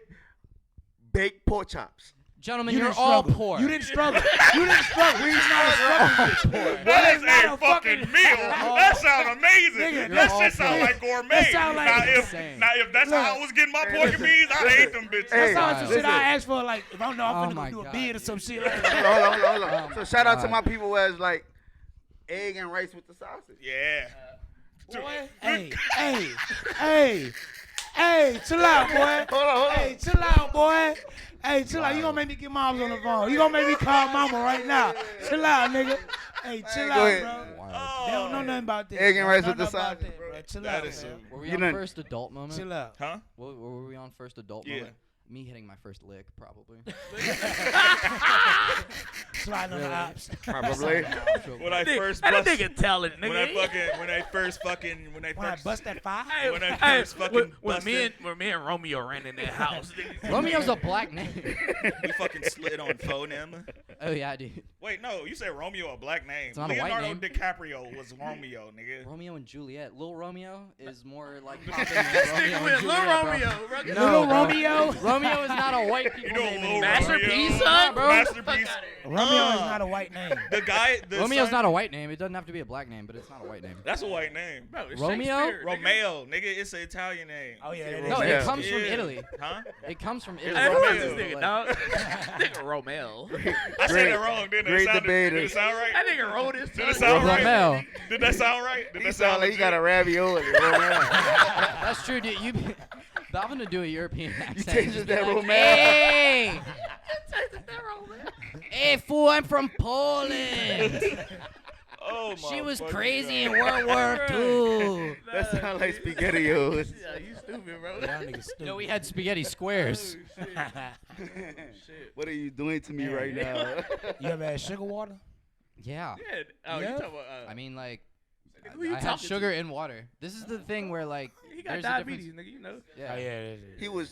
baked pork chops. Gentlemen, You you're didn't all struggle. poor. You didn't struggle. You didn't struggle. He's not a struggle. That is not a a fucking fucking- meal. That sounds amazing. Nigga, that you're shit sound awful. like gourmet. That sound like insane. Now if that's how I was getting my Hey, pork and listen, beans, I listen. ate them bitches. Hey, That's not some shit listen. I asked for. Like, if I don't know, Oh I'm my finna go do a God, bid or dude. some shit like Hold that. on, hold on. Oh So my shout out to God. my people where it's like egg and rice with the sausage. Yeah. Boy, hey, chill out, boy. Hold on. Hey, chill out, boy. Hey, chill out. You gonna make me get moms on the phone. You gonna make me call mama right now. Chill out, nigga. Hey, chill go out, ahead. bro. Wow. They don't know nothing about that. Egg and rice They don't with the know about sausage, that, bro. Chill That out, is man. Were we You on know- first adult moment? Chill out. Huh? Were we on first adult Yeah. moment? Me hitting my first lick, probably. Sliding on the ops. Probably. When I first That bust, nigga talented, nigga. when I first When I bust that five. when I Hey, first fucking when me busted, and Romeo ran in that house. nigga. Romeo's a black name. we fucking slid on phoneme. Oh yeah, dude. Wait, no, you said Romeo a black name. It's not a white Leonardo name. DiCaprio was Romeo, nigga. Romeo and Juliet. Lil Romeo is more like poppin' This than nigga Romeo went and Lil Juliet, bro. Romeo. bro. No, Little bro. Romeo. Romeo is not a white You people know, name Lil anymore. Masterpiece, Romeo. son, bro. Masterpiece. Romeo is not a white name. The guy. The Romeo's son- not a white name. It doesn't have to be a black name, but it's not a white name. That's a white name. Bro, it's Romeo? Shakespeare, nigga. Romeo, nigga, it's an Italian name. Oh yeah, that is. No, Yeah. it comes from Yeah. Italy. Huh? It comes from Italy. Hey, who Romeo. is this nigga, dog? Nigga Romeo. I said it wrong, didn't great it? Did debaters. it sound right? That nigga wrote his Did it sound Romeo. right? Did that sound right? Did He that sound like he got a legit? ravioli. Romeo. That's true, dude. I'm gonna do a European accent. You tasted that Romeo? Hey! Hey, fool! I'm from Poland. Oh my She was fucking crazy God. in World War II. That sound like spaghettios. Yeah, you stupid, bro. Y'all niggas stupid. No, we had spaghetti squares. What are you doing to me right now? You ever had sugar water? Yeah. Yeah. Oh, Yeah? you talking about? I mean, like, who you I had talking sugar to? in water. This is the thing where, like, He got there's a diabetes, difference. nigga. You know. Yeah. Oh yeah. He was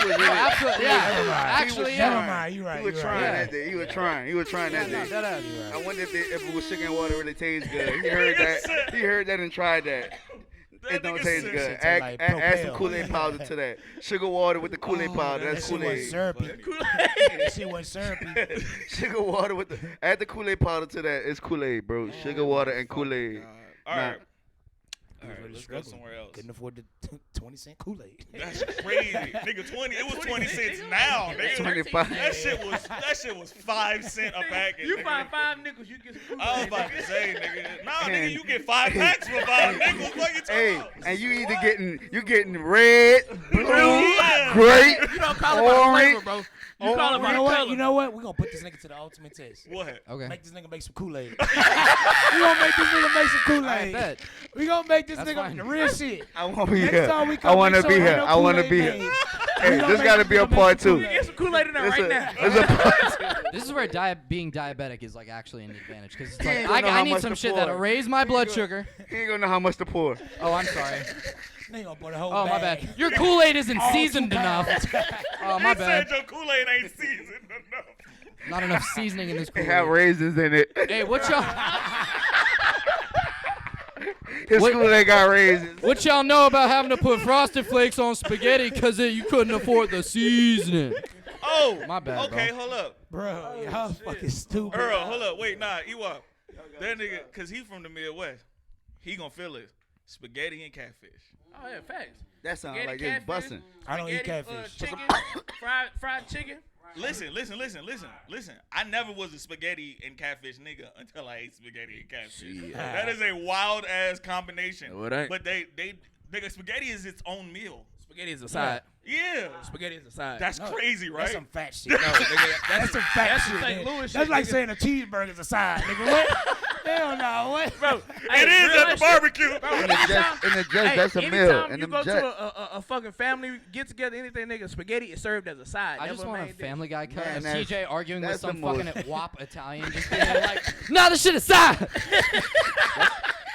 really. Absolutely. Yeah. Never mind. Actually, Never yeah. mind. You right. He was you trying right. that day. He was trying. He was trying that No, day. that ass. I wonder if it was sugar and water really tastes good. He heard that. He heard that and tried that. That It don't nigga taste said good. shit to Add, like add some Propel. Kool-Aid powder to that. Sugar water with the Kool-Aid powder. That That's shit was Kool-Aid. syrupy. Kool-Aid. That shit was syrupy. Sugar water with the. Add the Kool-Aid powder to that. It's Kool-Aid, bro. Sugar water and Kool-Aid. All Nah. right. All was right, really let's go struggling. somewhere else. Couldn't afford the 20-cent Kool-Aid. That's crazy, nigga. 20. It was 20 cents now, nigga. 25. That shit was 5 cents a packet. You nigga. find 5 nickels, you get some I was Kool-Aid. about to say, nigga. Nah, And- nigga, you get 5 packs for 5 nickels. What you talking Hey, about? and you either getting red, blue, Yeah. grape, You don't call it by the orange. flavor, bro. You call it by You the know what? color. You know what? We're gonna put this nigga to the ultimate test. What? Okay. Make this nigga make some Kool-Aid. We gonna make this nigga make some I Kool-Aid. bet. We gonna make this That's nigga fine. the real shit. I want to be Next here. time we I come, want make to be sure here. ain't no I want to Kool-Aid be made. here. We Hey, gonna this make got to this be a nigga make part some two. You get some Kool-Aid in there This right a- now. this a- This is where being diabetic is like actually an advantage because it's He ain't like gonna know how I need much some to shit pour. that'll raise my blood sugar. He ain't gonna know how much to pour. Oh, I'm sorry. Nigga gonna put a whole Oh, my bag. bad. Your Kool-Aid isn't All 2 seasoned enough. pounds. Oh, my You bad. said your Kool-Aid ain't seasoned enough. Not enough seasoning in this They have Kool-Aid. raisins in it. Hey, what y'all? His what- Kool-Aid got raisins. What y'all know about having to put Frosted Flakes on spaghetti because you couldn't afford the seasoning? Oh, My bad, okay, bro. hold up. Bro, y'all fucking stupid. Earl, hold up. Wait, nah, Ewok. That nigga, because he from the Midwest, he gonna feel it. Spaghetti and catfish. Oh, yeah, facts. That sounds Spaghetti, like it's catfish, busting. I don't eat spaghetti, catfish. Chicken, fried chicken. Listen. I never was a spaghetti and catfish nigga until I ate spaghetti and catfish. That is a wild ass combination. No, it ain't. But they nigga, spaghetti is its own meal. Spaghetti is a side. Yeah. Spaghetti is a side. That's No, crazy, right? That's some fat shit. no, nigga, That's some fat that's shit. St. nigga. Louis That's shit, like nigga. saying a cheeseburger's a side, nigga. What? Hell no. What? Bro, It is at the barbecue. In the Jets, that's a meal. Anytime And you them go Jets. to a fucking family get together, anything, nigga, spaghetti is served as a side. I never just want a main dish. Family Guy cut Man, of that's- TJ arguing with that's the some most- fucking WAP Italian, just being like, "Nah, this shit aside.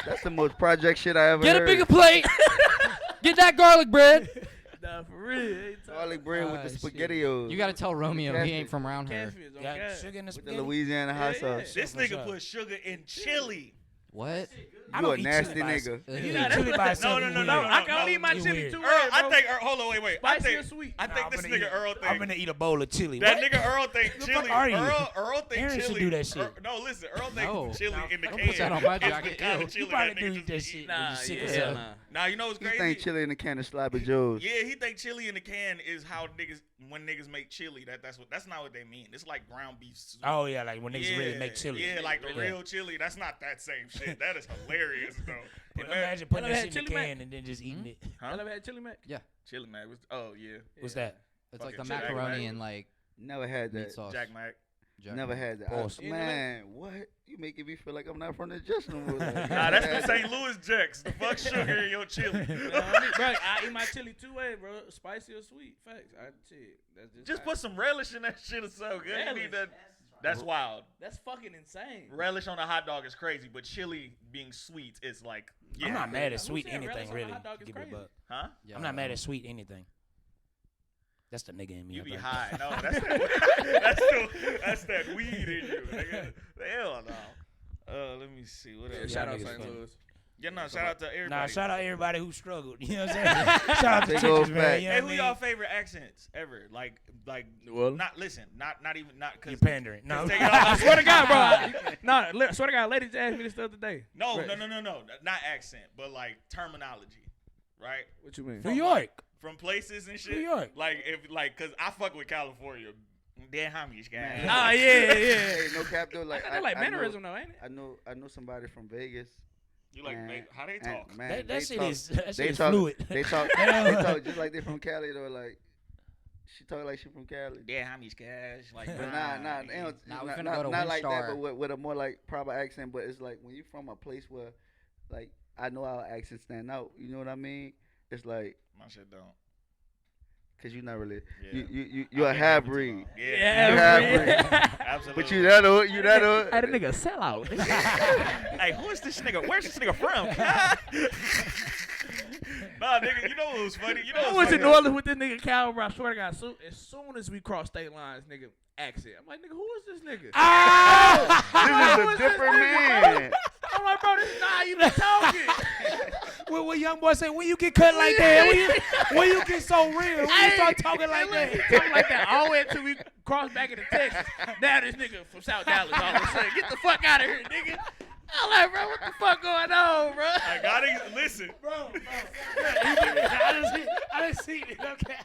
That's the most project shit I ever Get a heard. bigger plate. Get that garlic bread." Nah, for real. Garlic bread with the shit. spaghettios. You gotta tell Romeo he Catfish. ain't from around here. Catfish on Got gas. sugar in the with the spaghetti. Louisiana hot Yeah, sauce. This For nigga sure. put sugar in chili. What? I You don't a eat nasty chili by nigga. Uh, You Nah, eat chili by No, itself. no, you no, weird. no, I can only eat my You chili weird. two Earl, ways, I bro. think. Hold on, wait. I Spicy or think. sweet? I Nah, think I'm this gonna nigga eat- Earl I'm think. gonna eat a bowl of chili. That What? nigga Earl think The fuck chili. are you? Earl think Aaron should chili. do that shit. No, listen. Earl think No. chili Nah, in the don't can. put that on my is the jacket. kind of Ew. chili You probably that do nigga eat just that eat. shit. Nah, You sick yeah, as hell. nah. Now you know what's He crazy? think chili in the can is Slapper Joe's. Yeah, he think chili in the can is how niggas when niggas make chili. That's not what they mean. It's like ground beef soup. Oh yeah, like when niggas really make chili. Yeah, like the Yeah. real chili. That's not that same shit. That is hilarious though. But imagine putting Y'all that ever shit had in the chili can and then just eating it. Y'all ever had chili mac? Chili Mac was. Oh yeah. What's that? It's like the Fucking Jack macaroni Mac. and like Never had meat that. sauce. Jack Mac. Jack Never Mac. had that. Pause. Man, what? You making me feel like I'm not from the Jets no more. Nah, that's the St. Louis Jacks. The fuck sugar in your chili. Bro, I eat my chili two ways, bro. Spicy or sweet. Facts. That's Just put some relish in that shit. It's so good. You Relish. need that. That's wild. That's fucking insane. Relish on a hot dog is crazy, but chili being sweet is like. Yeah. I'm not mad at Who sweet said relish anything on a really. hot dog is Give me a crazy? buck. Huh? Yeah, I'm not mad at sweet anything. That's the nigga in me. You I be think. high. No, that's that's that weed in you. Nigga. Hell no. Let me see. What else? Shout out niggas St. funny. Louis. Yeah, no, shout out to everybody. Nah, shout out everybody who struggled. You know what I'm saying? shout out to Big chickens, old man. fact. You know Hey, what who I mean? y'all favorite accents ever? Like, Well, not listen, not even not You because. pandering. No. Take it off. I swear to God, bro. No, swear to God, lady just asked me this the other day. No, Right. no, not accent, but like terminology, right? What you mean? New York. From places and shit. New York. Like cause I fuck with California. Damn, how many guys? Oh yeah. Hey, no cap though. Like They're like I mannerism though, ain't it? I know somebody from Vegas. You like and- how they and, talk? Man, That they shit talk- is that they shit is talk- fluid. They talk. They talk just like they from Cali though. Like she talk like she from Cali. Yeah, how many guys? Like, But nah, they don't, Nah, we not, finna not, go to not like that, Windstar. but with a more like proper accent. But it's like when you from a place where, like, I know our accents stand out. You know what I mean? It's like, my shit don't. cause you're not really, Yeah. you're a half breed. Yeah, Yeah, absolutely. But you that old, you that old. Hey, that nigga sell out. Hey, who is this nigga? Where's this nigga from? Nah, nigga, you know what was funny? You know I what went was to funny? New Orleans with this nigga Cal, bro. I swear to God, as soon as we crossed state lines, nigga, accent. I'm like, nigga, who is this nigga? This Who is is a this different nigga, man. I'm like, bro, this is not how you be talking. What young boy say? When you get cut like that? When you get so real? When you start talking like Hey, look, that? he talking like that all the way until we crossed back into Texas. Now this nigga from South Dallas all of a sudden, get the fuck out of here, nigga. I'm like, bro, what the fuck going on, bro? I gotta listen. Bro. I didn't see it. Okay.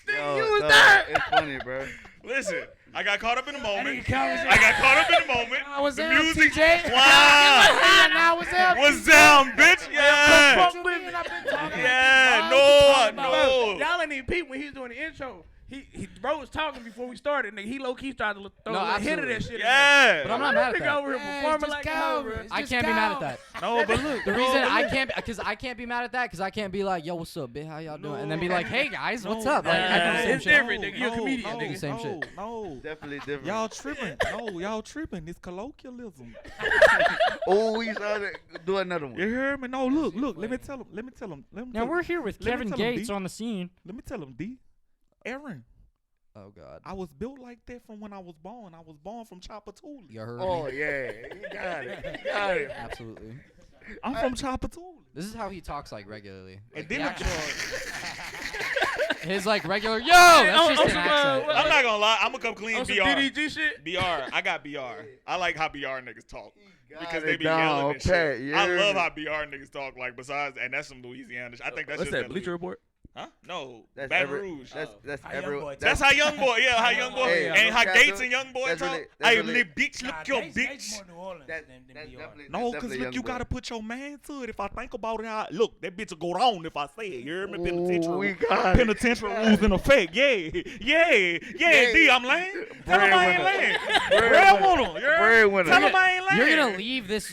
Nigga, No, you was no, there. It's funny, bro. Listen, I got caught up in the moment. nigga Calvin said- I got caught up in the moment. I was the there, music. TJ. Wow. I was there. What's down, bitch? Yeah. Fuck with me. I've been talking. Yeah. What No. Bro, No. y'all ain't even peep when he was doing the intro. He bro was talking before we started, nigga. He low key started to throw No, a little hit of that absolutely. shit. Yeah. But I'm not mad at Nigga that. over here Yeah, it's performing just like Calvin. hell, It's bro. I just can't be mad at Cal. that. No, but look. The reason I can't, because I can't be mad at that, because I can't be like, yo, what's up, bitch? How y'all doing? And then be like, hey guys, what's up? Like, I do the same It's shit. different, nigga. You're a comedian, I do the nigga. same shit. No, Definitely different. y'all tripping. No, y'all tripping. It's colloquialism. Oh, we started do another one. You hear me? No, look. Let me tell him. Now we're here with Let me Kevin tell 'em, Gates D. on the scene. Let me tell him, D. Aaron, Oh God. I was built like that from when I was born. I was born from Chapatuli. You heard Oh me? yeah, you got it. You got it. Absolutely. I'm from Chapatuli. This is how he talks like regularly. And Like, then the the- actual, his like regular, yo, that's just an accent. I'm not gonna lie. I'm gonna come clean On some BR. DDG shit. BR. I got BR. I like how BR niggas talk. Because they it be down, yelling and shit. Pat, you I heard love me. how BR niggas talk. Like besides, and that's some Louisiana. I think that's What's just that? Bleacher Report. Huh? No, That's Baton every- Rouge. That's How every. Young Boy That's how Young Boy, yeah, how Young Boy, Hey, and how no cap, Gates though. and Young Boy That's talk. really- that's Hey, really- little bitch, Nah, look your Gates bitch. more New Orleans That- than that's BR. definitely- No, that's because definitely look, you Young Boy. gotta put your man to it. If I think about it, look, that bitch will go down if I say it. You hear me? We got it. Penitentiary rules in effect. Yeah. D, I'm lame. Tell him I ain't lame. Bread winner. Breadwinner. Tell him I ain't lame. You're gonna leave this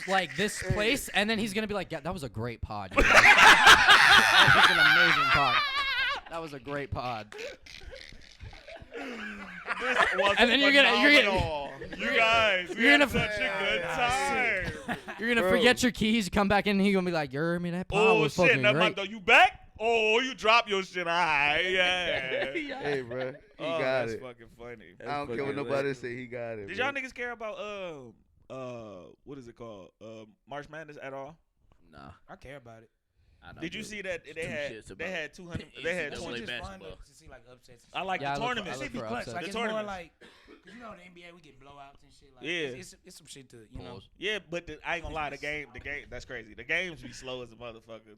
place, and then he's gonna be like, "Yeah, that was a great pod. That was an amazing pod. That was a great pod." This was And then you're gonna- phenomenal. You guys, we you're had gonna- such a good time. You're gonna Bro. forget your keys. You come back in, and he's gonna be like, "You heard me? That pod Oh was shit, fucking never great." mind though. You back? Oh, you drop your shit. Alright, yeah. Hey, bro, he Oh, got that's it. fucking funny. I don't care what nobody say. He got it. Did bro. y'all niggas care about what is it called? March Madness at all? Nah, I care about it. I don't Did you do see that Two they shits had about 200 they had NCAA 20 It's just fun basketball. to see like upsets. I like Yeah, the I look for- tournaments. I look It be for clutch. upsets. Like The it's more tournaments. like, cause you know in the NBA we get blowouts and shit. Like, Yeah. it's some shit to you know. Pause. Yeah, but I ain't gonna lie, the game, that's crazy. The games be slow as a motherfucker.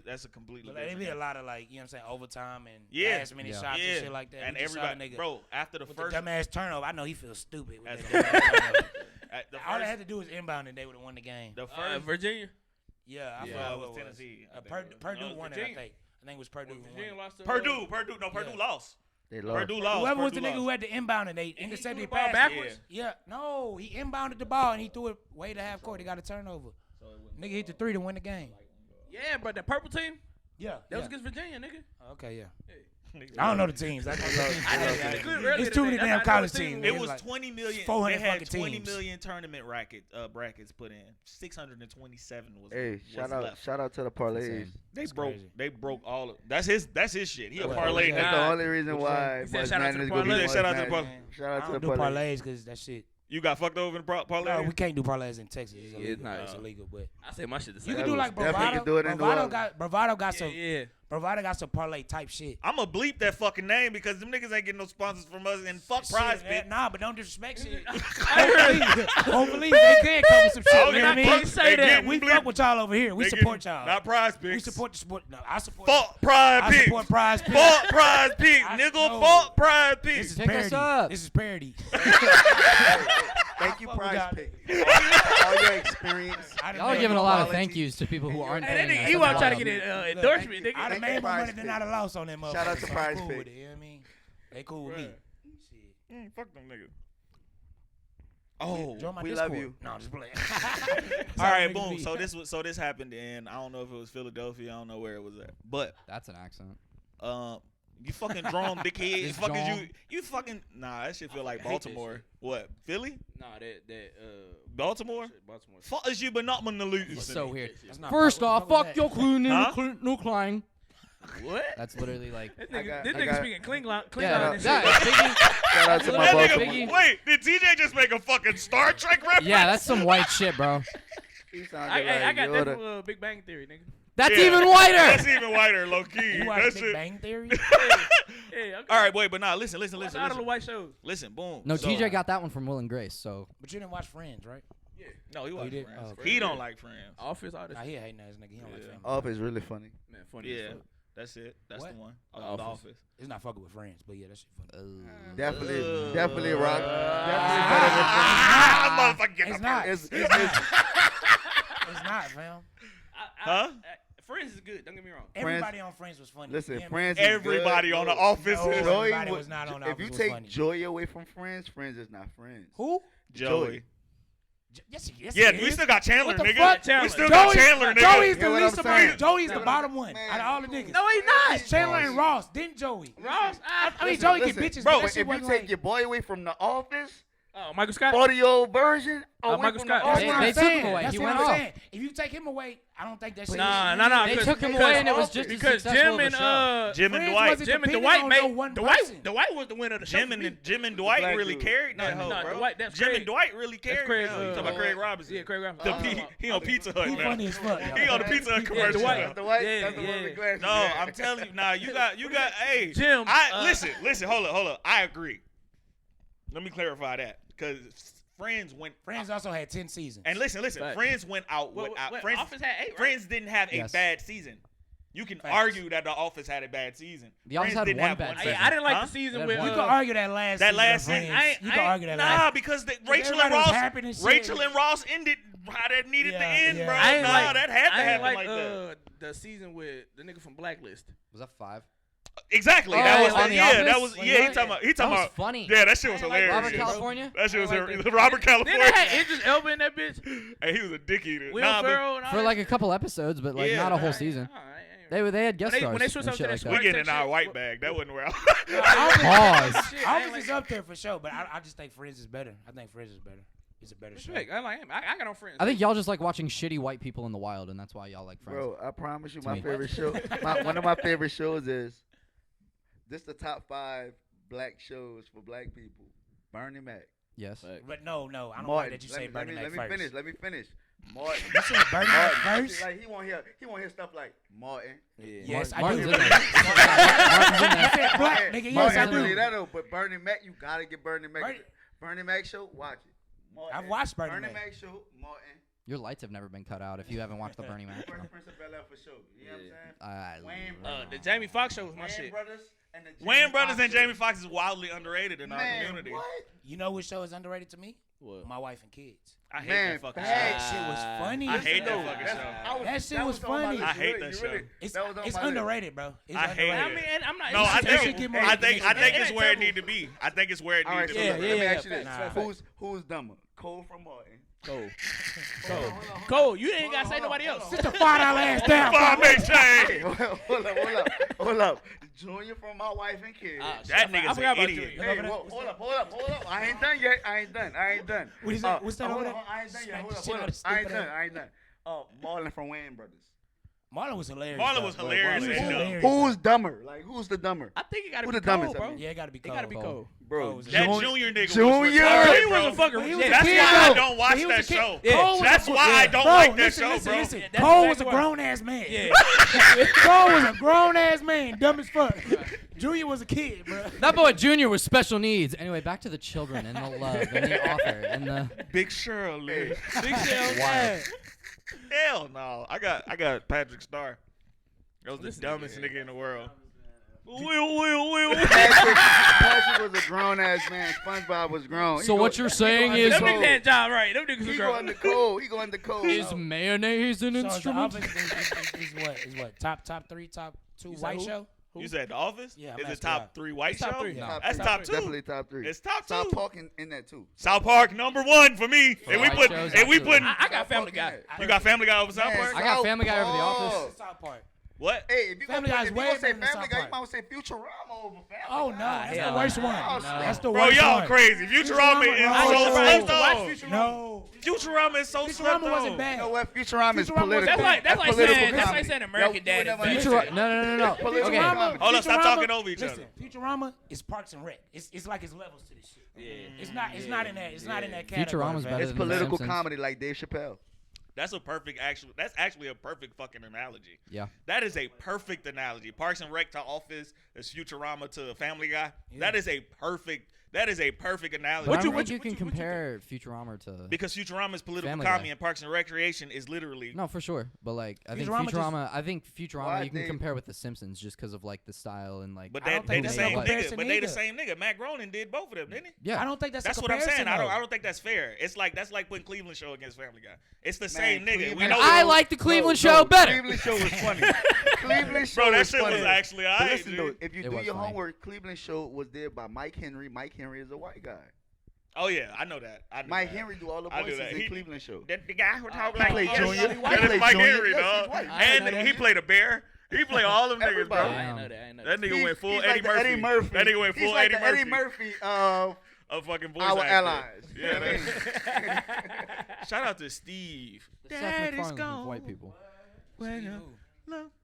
That's a completely But like, it different be a game. lot of like you know what I'm saying overtime and Yeah. last minute Yeah. shots Yeah, and shit like that. and We just saw everybody, the nigga bro, after the with first, the dumbass turnover, I know he feels stupid. With That's that dumbass turnover. All they first, had to do was inbound and they would have won the game. the first, Virginia. Yeah, I Yeah, forgot it what was it Tennessee. I think Purdue, it was. Purdue No, won it. Virginia. I think it was Purdue. who won Virginia it. lost to Purdue, no, Yeah. Purdue lost. They lost. Purdue lost. Whoever was the Purdue nigga who lost. had the inbound and they intercepted threw the the ball pass. backwards? Yeah, no, he inbounded the ball and he threw it way to half court. They got a turnover. Nigga hit the three to win the game. Yeah, but the purple team Yeah, that was yeah. against Virginia, nigga. Okay, yeah. Niggas- I don't know the teams. I know the teams. I had to look earlier It's too many today. damn That's how I know college the team teams. It It's was like 20 million. 400 They had fucking 20 teams. million tournament brackets put in. 627 was. Hey, was left. shout out to the parlays. insane. They broke all of. That's his shit. He a What? parlay What? That's nigga. the Nah. only reason why. He said March shout out to Madness the gonna be parlays. March Shout out to the Madness. parlay. Shout I out to don't the do parlays. parlays because that shit. You got fucked over in parlay. No, we can't do parlays in Texas. It's Yeah, illegal. it's not. It's illegal, but I say my shit the same. you can do like Definitely Bravado. can do it in New Bravado Orleans. got some. Yeah. Bravado got some parlay type shit. I'ma bleep that fucking name because them niggas ain't getting no sponsors from us and fuck Prize Shit, Pit. Nah, but don't disrespect shit. Hopefully they can cover some shit. I don't You know what I give a mean? fuck. Say They that. getting We bleep. fuck with y'all over here. We They support getting- y'all. Not Prize Picks. We support the sport. No, I support. Fuck Prize I Picks. support Prize Picks. Fuck Prize Picks, I nigga. know. Fuck Prize This Picks. is Pick us parody. up. This is parody. Thank you, fuck with Prize y'all. Pick. All your experience. I done Y'all are made giving a more lot of money. thank yous to people who aren't Hey, paying that nigga, us. he That's was trying to wild. get an Look, endorsement, I nigga. done Thank made you, more money Prize than Pick. I done lost on that motherfucker. Shout out to so Prize I'm cool Pick. with it. You know what I mean? They cool with me. Shit. Fuck them niggas. Oh, Join my we Discord. love you. No, I'm just playing. all right, boom. So this happened, and I don't know if it was Philadelphia. I don't know where it was at, but That's an accent. you fucking drawn dickhead. It's Fucking drawn. you fucking that shit feel like I hate that Baltimore. shit. What? Philly? Nah, Baltimore? Baltimore. Fuck is you, but not Monaloo. It's so weird. That's not First what off, the fuck fuck was your clue, Huh? new Klein. What? That's literally like. This I nigga, got- I got- speaking Klingon Yeah, and shit. yeah, Biggie. Shout out to my That boss. nigga, Biggie. wait, did TJ just make a fucking Star Trek reference? Yeah, that's some white shit, bro. He sounded I like got that Yoda. from Big Bang Theory, nigga. That's Yeah. even whiter. That's even whiter, low key. You watch That Big shit. Bang Theory? Hey, okay. All right, wait, but nah, listen. Watch all of the white shows. Listen, boom. No, So- TJ got that one from Will and Grace. So But you didn't watch Friends, right? No, he you wasn't did? Friends. Oh, okay. He don't like Friends. Office, all this. Nah, he a hating ass nigga. He don't like Yeah. Family. Up is really funny. Man, funny Yeah, as fuck. that's it. That's What? the one. The The Office. Office. It's not fucking with Friends, but yeah, that shit funny. Definitely rock. Motherfucker, get It's the not. fuck- It's not, fam. Huh? Friends is good. Don't get me wrong. Everybody on Friends was funny. Listen, Yeah, Friends is Everybody good. on the Office No, is everybody Joey was not on The If Office you was take funny. Joey away from Friends, Friends is not Friends. Who? Joey. Yes, yes. Yeah, it we is. still got Chandler, What the nigga. fuck? We Chandler. still got Joey's- Chandler, nigga. Joey's the Hear what least I'm amount. saying? Joey's the No, bottom one man, out of all the niggas. No, he not. It's Chandler and Ross. Then Joey. Ross. I mean, Listen, Joey listen, get bitches, bro. but that If shit you wasn't take like. your boy away from The Office, Oh, Michael Scott. audio version, away Michael from Scott. The That's They- what Office. I'm they took him saying. away. That's He what went I'm off. saying. If you take him away, I don't think that shit. Nah, is- nah, nah. They Cause- took him because- away, and it was just as because successful Jim of a and show. Jim and Friends Dwight. wasn't Jim and depending Dwight on made no one Dwight. person. Dwight was the winner of the show. Jim for me. and Dwight black really dude. carried that No, hoe, no, bro. Dwight, that's Jim Craig. and Dwight really That's carried Craig. that hoe. You talking about Craig Robinson? Yeah, Craig Robinson. He on Pizza Hut He now. funny as fuck. He on the Pizza Hut commercial. Dwight. now. The white, Yeah, that's the one with the yeah. glasses. No, yeah. I'm telling you, nah, you got, hey, Jim, listen, hold up, I agree. Let me clarify that, because Friends went, Friends also had 10 seasons. and listen, Fact. Friends went out What, without, what, Friends, Office had 8, right? Friends didn't have a Yes. bad season. You can Facts. argue that The Office had a bad season. The Office Friends had didn't one have bad one season. season. I didn't like Huh? the season That with. one. You can argue that last That season. last of season- Friends. You can argue that Nah, last. because Rachel and everybody was Ross, happy and shit. Rachel and Ross ended how that needed to Yeah, end, yeah. bro. I ain't Nah, like that had to I ain't happen like like that. the season with the nigga from Blacklist. Was that 5? Exactly. Oh, that was on The yeah. Office? That was Wait, yeah. He what? talking about. He That talking was about. funny. Yeah, that shit was I ain't like hilarious. Robert shit, bro. California? That shit was I ain't like that. Robert Then California. they had Idris Elba in that bitch. Hey, he was a dick eater. Will Nah, but Ferrell and all For that like a shit. couple episodes, but like Yeah, not a whole Nah, season. nah, I ain't- They had guest When stars they switched and up shit to like that we that. getting in our shit. white bag. That wasn't where I Pause. Office is up there for sure, but I just think Friends is better. I think Friends is better. It's a better show. Respect. I like him. I got no friends. I think y'all just like watching shitty white people in the wild, and that's why y'all like Friends. Bro, I promise you, To my me. favorite show. One of my favorite shows is this. The top 5 black shows for black people. Bernie Mac. Yes. But no, I don't like Martin. that you Let say me- Bernie Mac let me first. finish. Let me finish. Martin. You said Bernie Mac Martin. first? Like he won't hear stuff like Martin. Yes, I Martin's do. in there. Martin's in there. Black Martin, nigga, yes, Martin I ain't really do. that though, but Bernie Mac, you gotta get Bernie Mac. Bernie- Bernie Mac show, watch it. Martin. I've watched Bernie Mac. Mac show, Martin. Your lights have never been cut out if you haven't watched the Bernie Mac. Fresh Prince of Bel-Air for sure. You know what I'm saying? Wayne The Jamie Foxx show was my Wayne shit. Brothers and the Wayne Brothers and Foxx Jamie Foxx is wildly underrated in our Man, community. what? You know what show is underrated to me? What? My Wife and Kids. I hate Man, that fucking facts. That show. shit was funny. I as hate that hell. fucking show. That shit was on my funny. list. I hate You that really- show. It's, that was on it's my list. underrated, bro. It's I hate underrated. I mean, and I'm not. No, it's I just- that think shit get more I think recognition. it's It where it ain't need to be. I think it's where it All need right, to so be. Yeah, let me ask you yeah, this: facts. who's dumber, Cole from Martin? Cole. Hold on. Cole, you ain't gotta say nobody else. Sit the $5 ass down. Five make change. Hey, hold up. Junior from My Wife and Kids. That I nigga's forgot an about idiot. Junior. Hey, hold up. I ain't done yet. I ain't done. What is that? What's that hold over on, there? I ain't done yet. Smack Hold the up. shit out of I stupid ain't done. Marlon from Wayne Brothers. Marlon was hilarious. Marlon though. was hilarious. He was and dumb. hilarious. Who's dumber? Like, who's the dumber? I think it gotta Who be the Cole, dumbest, I bro. mean? Yeah, it gotta be It Cole. gotta be Cole. Bro, That Junior nigga was Junior. retarded, He was a bro. fucking. He was a That's kid, why I though. don't watch He was a that kid. show. Yeah. Cole was That's a- why I don't Bro, like that listen, show, listen, bro. listen. That's Cole was a exactly why. grown ass man. Yeah. Cole was a grown ass man, dumb as fuck. Junior was a kid, bro. That boy Junior was special needs. Anyway, back to the children and the love and the author and the. Big Shirley. Big Shell. Wild. Hell no. I got Patrick Starr. That was the Listen, dumbest nigga. nigga in the world. Will. Patrick was a grown ass man. SpongeBob was grown. So what you're saying is Them niggas had job right. Them niggas he was going to grown. cold. He going to cold. is mayonnaise an So the instrument? Office is what? Top 3, top 2 You said white who? show? You said The Office? Yeah, I'm Is it asking top y'all. 3 white It's top show? three. No. That's top 2. Definitely top 3. It's top 2. South Park in that too. South Park #1 for me. For And we white put shows, and we absolutely. put I got Family Guy. you got Family Guy over South Man, Park? I got Family Guy over The South Office. Park. South Park. What? Hey, if you Family gonna Guy's say way Family better than Guy, South you Park. might say Futurama over Family Oh Guy. no, that's hell the worst no. one. No. That's the Bro, worst y'all one. crazy. Futurama is No. so I used to watch slow. Futurama. No. Futurama is so slow. Futurama wasn't bad. You know what? Futurama is Futurama political. That's like political saying comedy. American Yo, Dad you never is understand. No. Political Okay. comedy. Hold up, stop Futurama- talking over each listen, other. Futurama is Parks and Rec. It's like it's levels to this shit. It's not in that. It's not in that category. Futurama's man. better It's than The political Simpsons. comedy like Dave Chappelle. That's actually a perfect fucking analogy. Yeah. That is a perfect analogy. Parks and Rec to Office, is Futurama to Family Guy. Yeah. That is a perfect analogy. But I don't think you can compare Futurama to. Because Futurama is political Family comedy Guy. and Parks and Recreation is literally No, for sure. But like, I think Futurama just- Futurama Why you can they- compare with The Simpsons just because of like the style and like. But I they don't the think that's same no nigga. comparison But they the either. same nigga. Matt Groening did both of them, didn't he? Yeah. I don't think that's That's a what I'm comparison. saying. I though. don't think that's fair. It's like that's like putting Cleveland Show against Family Guy. It's the Man, same nigga. We Cleveland know. I like the Cleveland show No, better. Cleveland show was funny. Cleveland show Bro, that was shit funny. was actually But alright. listen though, if you It do was your funny. homework, Cleveland show was there by Mike Henry. Mike Henry is a white guy. Oh yeah, I know that. I knew Mike that. Henry do all the I knew voices that. in He- Cleveland show. The guy who talk He like played this. Junior. That He is played Mike Junior. Henry, Yes, dog. he's white. And he played a bear. He played all them niggas, Everybody. bro. I ain't know that. I ain't know That that. nigga went full He's Eddie like the Murphy. Eddie Murphy. That nigga went He's full like Eddie the Murphy. Eddie Murphy of A fucking voice our actor. allies. Yeah, You know what I mean? Shout out to Steve. The Seth MacFarlane's of white people. Look,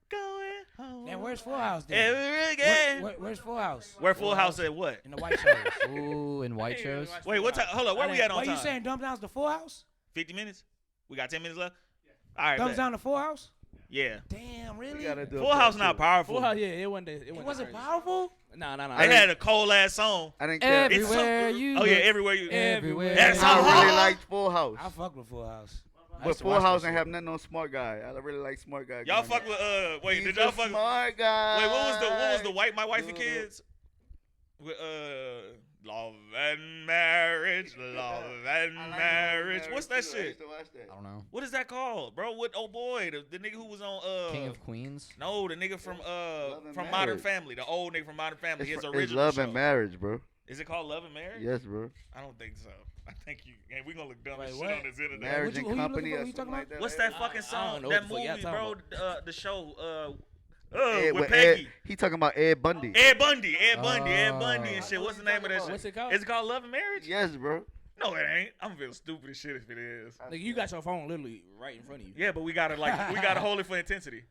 going home. Then where's Full House? Then? Every again. Where's Full House? Where Full House at what? In the white shows. Ooh, in white shows. Wait, what time? Hold up, where we at on What time? you saying? Thumbs down's the Full House? 50 minutes? We got 10 minutes left? All right, Thumbs bet. down to Full House? Yeah. Damn, We really? gotta do a Full House part not two. powerful. Full House, yeah, it wasn't. It wasn't powerful? Nah. They had a cold ass song. I didn't care. It's so- Everywhere you. Oh yeah, look, everywhere you. Everywhere. That's I how really liked Full House. I fuck with Full House. But Full House ain't have nothing on Smart Guy. I really like Smart Guy. Y'all fuck with wait, He's did y'all a fuck Smart Guy? wait, what was the white my wife and kids? With Love and Marriage, Love and Marriage. What's that shit? I don't know. What is that called, bro? What boy, the nigga who was on King of Queens. No, the nigga from and Modern Marriage. Family, the old nigga from Modern Family, his It's original Love show. and Marriage, bro. Is it called Love and Marriage? Yes, bro. I don't think so. I think you. And we gonna look dumb Wait, as what? shit on this internet. Marriage who and you Company looking for? or Who you something talking like about? that. What's that fucking I song? don't know That what the fuck y'all movie, talking bro. The show. Ed, With with Peggy. He talking about Ed Bundy. Ed Bundy and Oh. shit. What's the name of that shit? What's it called? Is it called Love and Marriage? Yes, bro. No, it ain't. I'm feeling stupid as shit if it is. Nigga, you got your phone literally right in front of you. Yeah, but we gotta hold it for intensity.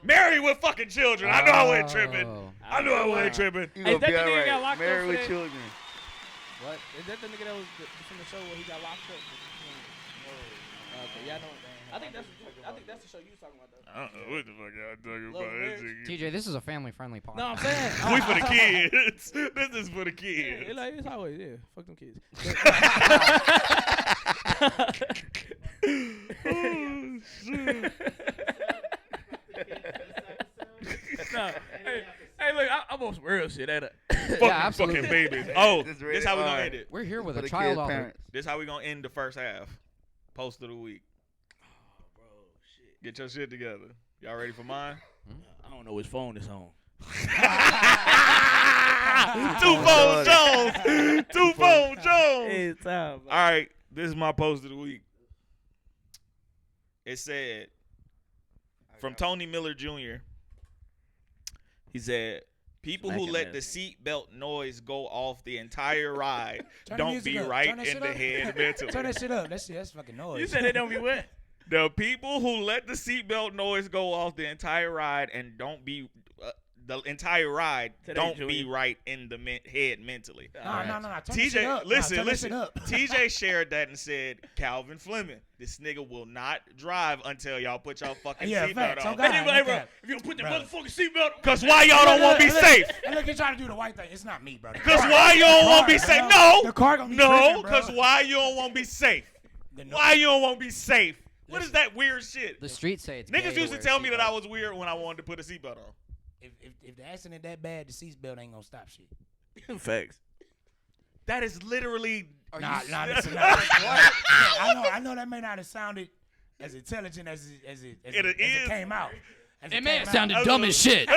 Married with fucking children. I know I wasn't tripping. Oh. I knew I wasn't tripping. You Hey, gonna that be the all nigga right. got locked up Married for with that? children. What? Is that the nigga that was from the show where he got locked up? Okay, yeah, I know. I think that's the show you was talking about though. I don't know what the fuck y'all talking Love about. and That Marriage. shit. TJ, this is a family-friendly podcast. No, I'm saying. We for the kids. This is for the Yeah, kids. like, it's always, yeah. Fuck them kids. Oh, shit. No, hey, look, I'm on some real shit. Fucking absolutely. fucking babies. Oh, This is this really how we gonna hard. end it. We're here with For a the child kids' author. parents. This how we gonna end the first half. Post of the week. Get your shit together. Y'all ready for mine? I don't know which phone it's on. Two phone Jones. Two phone Jones. It's time. All right, this is my post of the week. It said from Tony Miller Jr. He said, "People who Smacking let ass the nigga. seatbelt noise go off the entire ride Turn the don't music be up. right Turn that in shit the up. head mentally." Turn that shit up. That's fucking noise. You said it don't be wet. The people who let the seatbelt noise go off the entire ride and don't be the entire ride Today, don't be Junior. right in the head mentally. No. Turn that shit TJ, up. listen, Turn that listen. shit up. TJ shared that and said, "Calvin Fleming, this nigga will not drive until y'all put y'all fucking Yeah, seatbelt facts. Oh, on." God. Hey, no bro, cap. if you don't put that Bro. motherfucking seatbelt on. Cause why y'all don't want to be safe? And look, you're trying to do the white thing. It's not me, bro. Cause why you don't want to be safe? The No, car gonna be no. tripping, bro. Cause why you don't want to be safe? Why you don't want to be safe? What is that weird shit? The streets say it's gay Niggas used to wear tell me that I seatbelts. was weird when I wanted to put a seatbelt on. If the accident that bad, the seatbelt ain't gonna stop shit. Facts. That is literally. Nah, listen. I know that may not have sounded as intelligent as it came out. As It may have came out. sounded dumb as shit.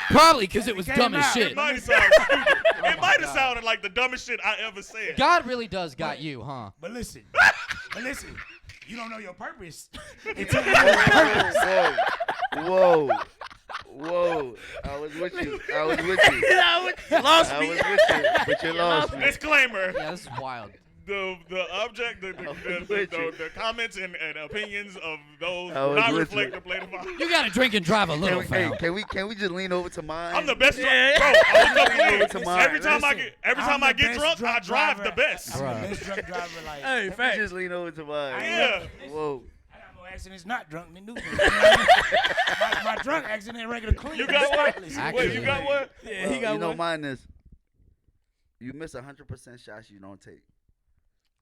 Probably because it was came dumb as out. shit. It might have sounded stupid. It might have sounded like the dumbest shit I ever said. God really does got you, huh? But listen, you don't know your purpose until you know your purpose. Whoa. Whoa. I was with you. You lost I me. was with you, but you lost me. Disclaimer: Yeah, this is wild. the comments and opinions of those I was not with reflect you. the Playthe5ive. You gotta drink and drive a little, Hey, fam. can we just lean over to mine? I'm the best Yeah. bro. I'm the Lean over best. to mine. Every time I'm I the get best drunk, I drive driver. the best. I'm Bruh. the best drunk driver. Like, Hey, Can we facts. just lean over to mine? Yeah. Whoa. I got more accidents not drunk than new. my drunk accident regular clean. You got what? Spotless. Actually- Wait, you got what? Yeah, he got you know one. mine is. You miss 100% shots you don't take.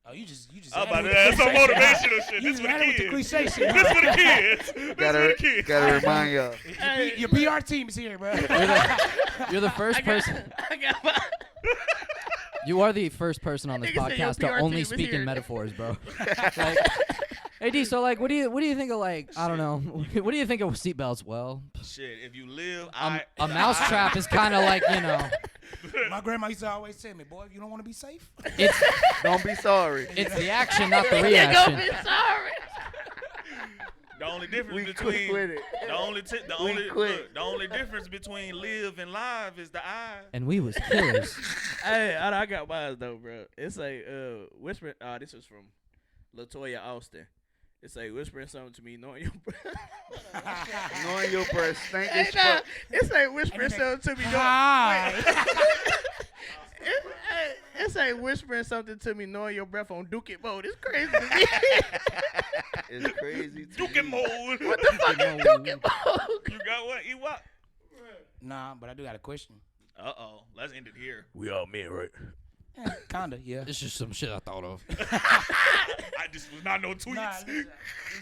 Oh, you just. I'm about added to add some with the cliche motivational shit. You This for added with the the kids. cliche shit. This for the kids. This for the kids. Gotta remind y'all. Your PR team is here, bro. You're the first person. I got my. You are the first person on this Nigga said your podcast to PR only team is speak in here. metaphors, bro. Like, hey D, so like, what do you think of like? I don't know. What do you think of seatbelts? Well, Shit, if you live, a mousetrap is kind of like, you know, My grandma used to always tell me, boy, if you don't want to be safe, it's Don't be sorry. it's the action, not the You reaction. gonna be sorry. The only difference We quit between with it. Quit. the only difference between live and live is the eye. And we was killers. Hey, I got mine though, bro. It's a whispering. This is from Latoya Austin. It's like whispering something to me, knowing your breath. Knowing your breath stank Hey, as nah, fuck. it's like whispering something to me. hi. It's like whispering something to me, knowing your breath on Duke It mode. It's crazy to me. It's crazy. to Duke me. and mode. What the fuck is Duke It mode? You got what? You what? Nah, but I do got a question. Uh-oh. Let's end it here. We all men, right? Kinda, yeah. It's just some shit I thought of. I just was not no tweets. Nah, this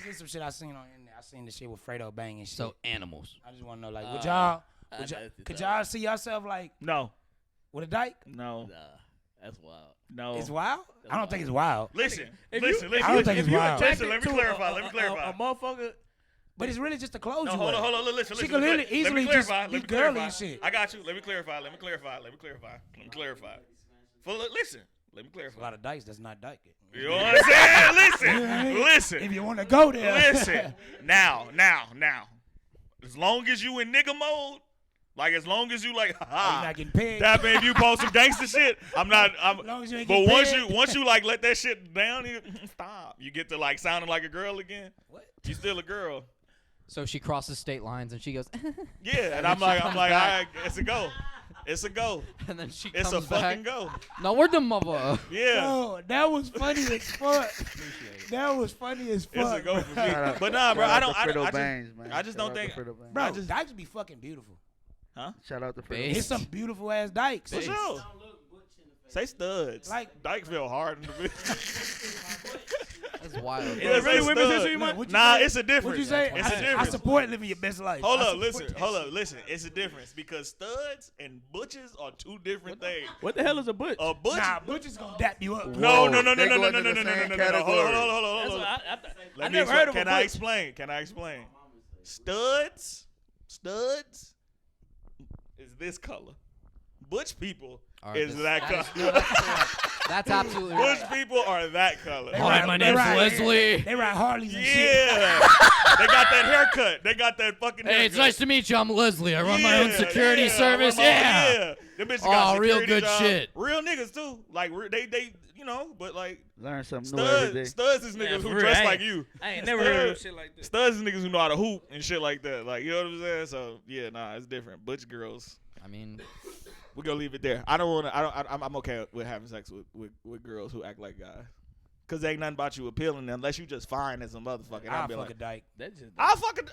is some shit I seen on the internet. I seen the shit with Fredo Bang and shit. So animals. I just want to know, like, would y'all, I know could y'all see yourself like No, with a dyke? no, Nah, that's wild. no. It's wild. I don't think it's wild, Listen, If listen, you, listen. I don't think it's wild. Listen, let me clarify. Let me A clarify. motherfucker. but it's really just the clothes No, you hold wear. on. Listen, She listen. could literally Let me easily just clarify. be Let me girly clarify. and shit. I got you. Let me clarify. A lot of dykes that's not dyke. You know what I'm saying? Listen. If you want to go there, Listen. Now. As long as you in nigga mode, like as long as you like, you're ha, not getting pegged. that man, if you post some gangster shit, I'm not. As long as you ain't But getting pegged. once you like let that shit down, you stop. You get to like sounding like a girl again. What? You still a girl. So she crosses state lines and she goes, Yeah, and I'm like, all right, it's a go. It's a go. and then she It's comes a back. fucking go. No, we're the mother. Yeah. Yo, that was funny as fuck. That was funny as It's a fuck. go for me. Shout out- But nah, bro, shout I out don't. to I Fredo just, Bangs, man. I just Shout don't out to think- Fredo Bangs. Bro, I just- dykes be fucking beautiful. Shout out to Fredo Base. Bangs. It's some beautiful ass dykes. For sure. Say studs. Like- Dyke feel hard in the bitch. That's wild. Yeah, Is really say Women's stud. History Month? What'd you Nah, say? it's a difference. What'd you say? It's a I difference. support living your best life. Hold I up, support listen, that hold shit. up, listen. It's a difference because studs and butches are two different things. What the hell is a butch? A butch. Nah, Butch is gonna dap you up. No, Whoa, no. they go Hold into the same category. on. That's what I Let me never heard of a Can I butch. explain? Studs is this color. Butch people All right, is this- that that is- color. no, that's correct. That's absolutely Butch right. people are that color. Hi, my name's Leslie. They ride Harleys and shit. Yeah, they got that haircut. They got that fucking. Hey, it's haircut. nice to meet you. I'm Leslie. I run my own security I service. run my own- Yeah. Them bitches Oh, got real security good jobs. shit. Real niggas too. Like they, you know, but like Learn something new every day. studs is Yeah, niggas for who real, dress I like ain't- you. I ain't never heard of Studs- shit like this. Studs is niggas who know how to hoop and shit like that. Like, you know what I'm saying? So yeah, nah, it's different. Butch girls. I mean, We're gonna leave it there. I don't wanna. I'm okay with having sex with girls who act like guys, cause ain't nothing about you appealing unless you just fine as a motherfucker. I'll I'll be fuck like, a dyke. That's just. I fucking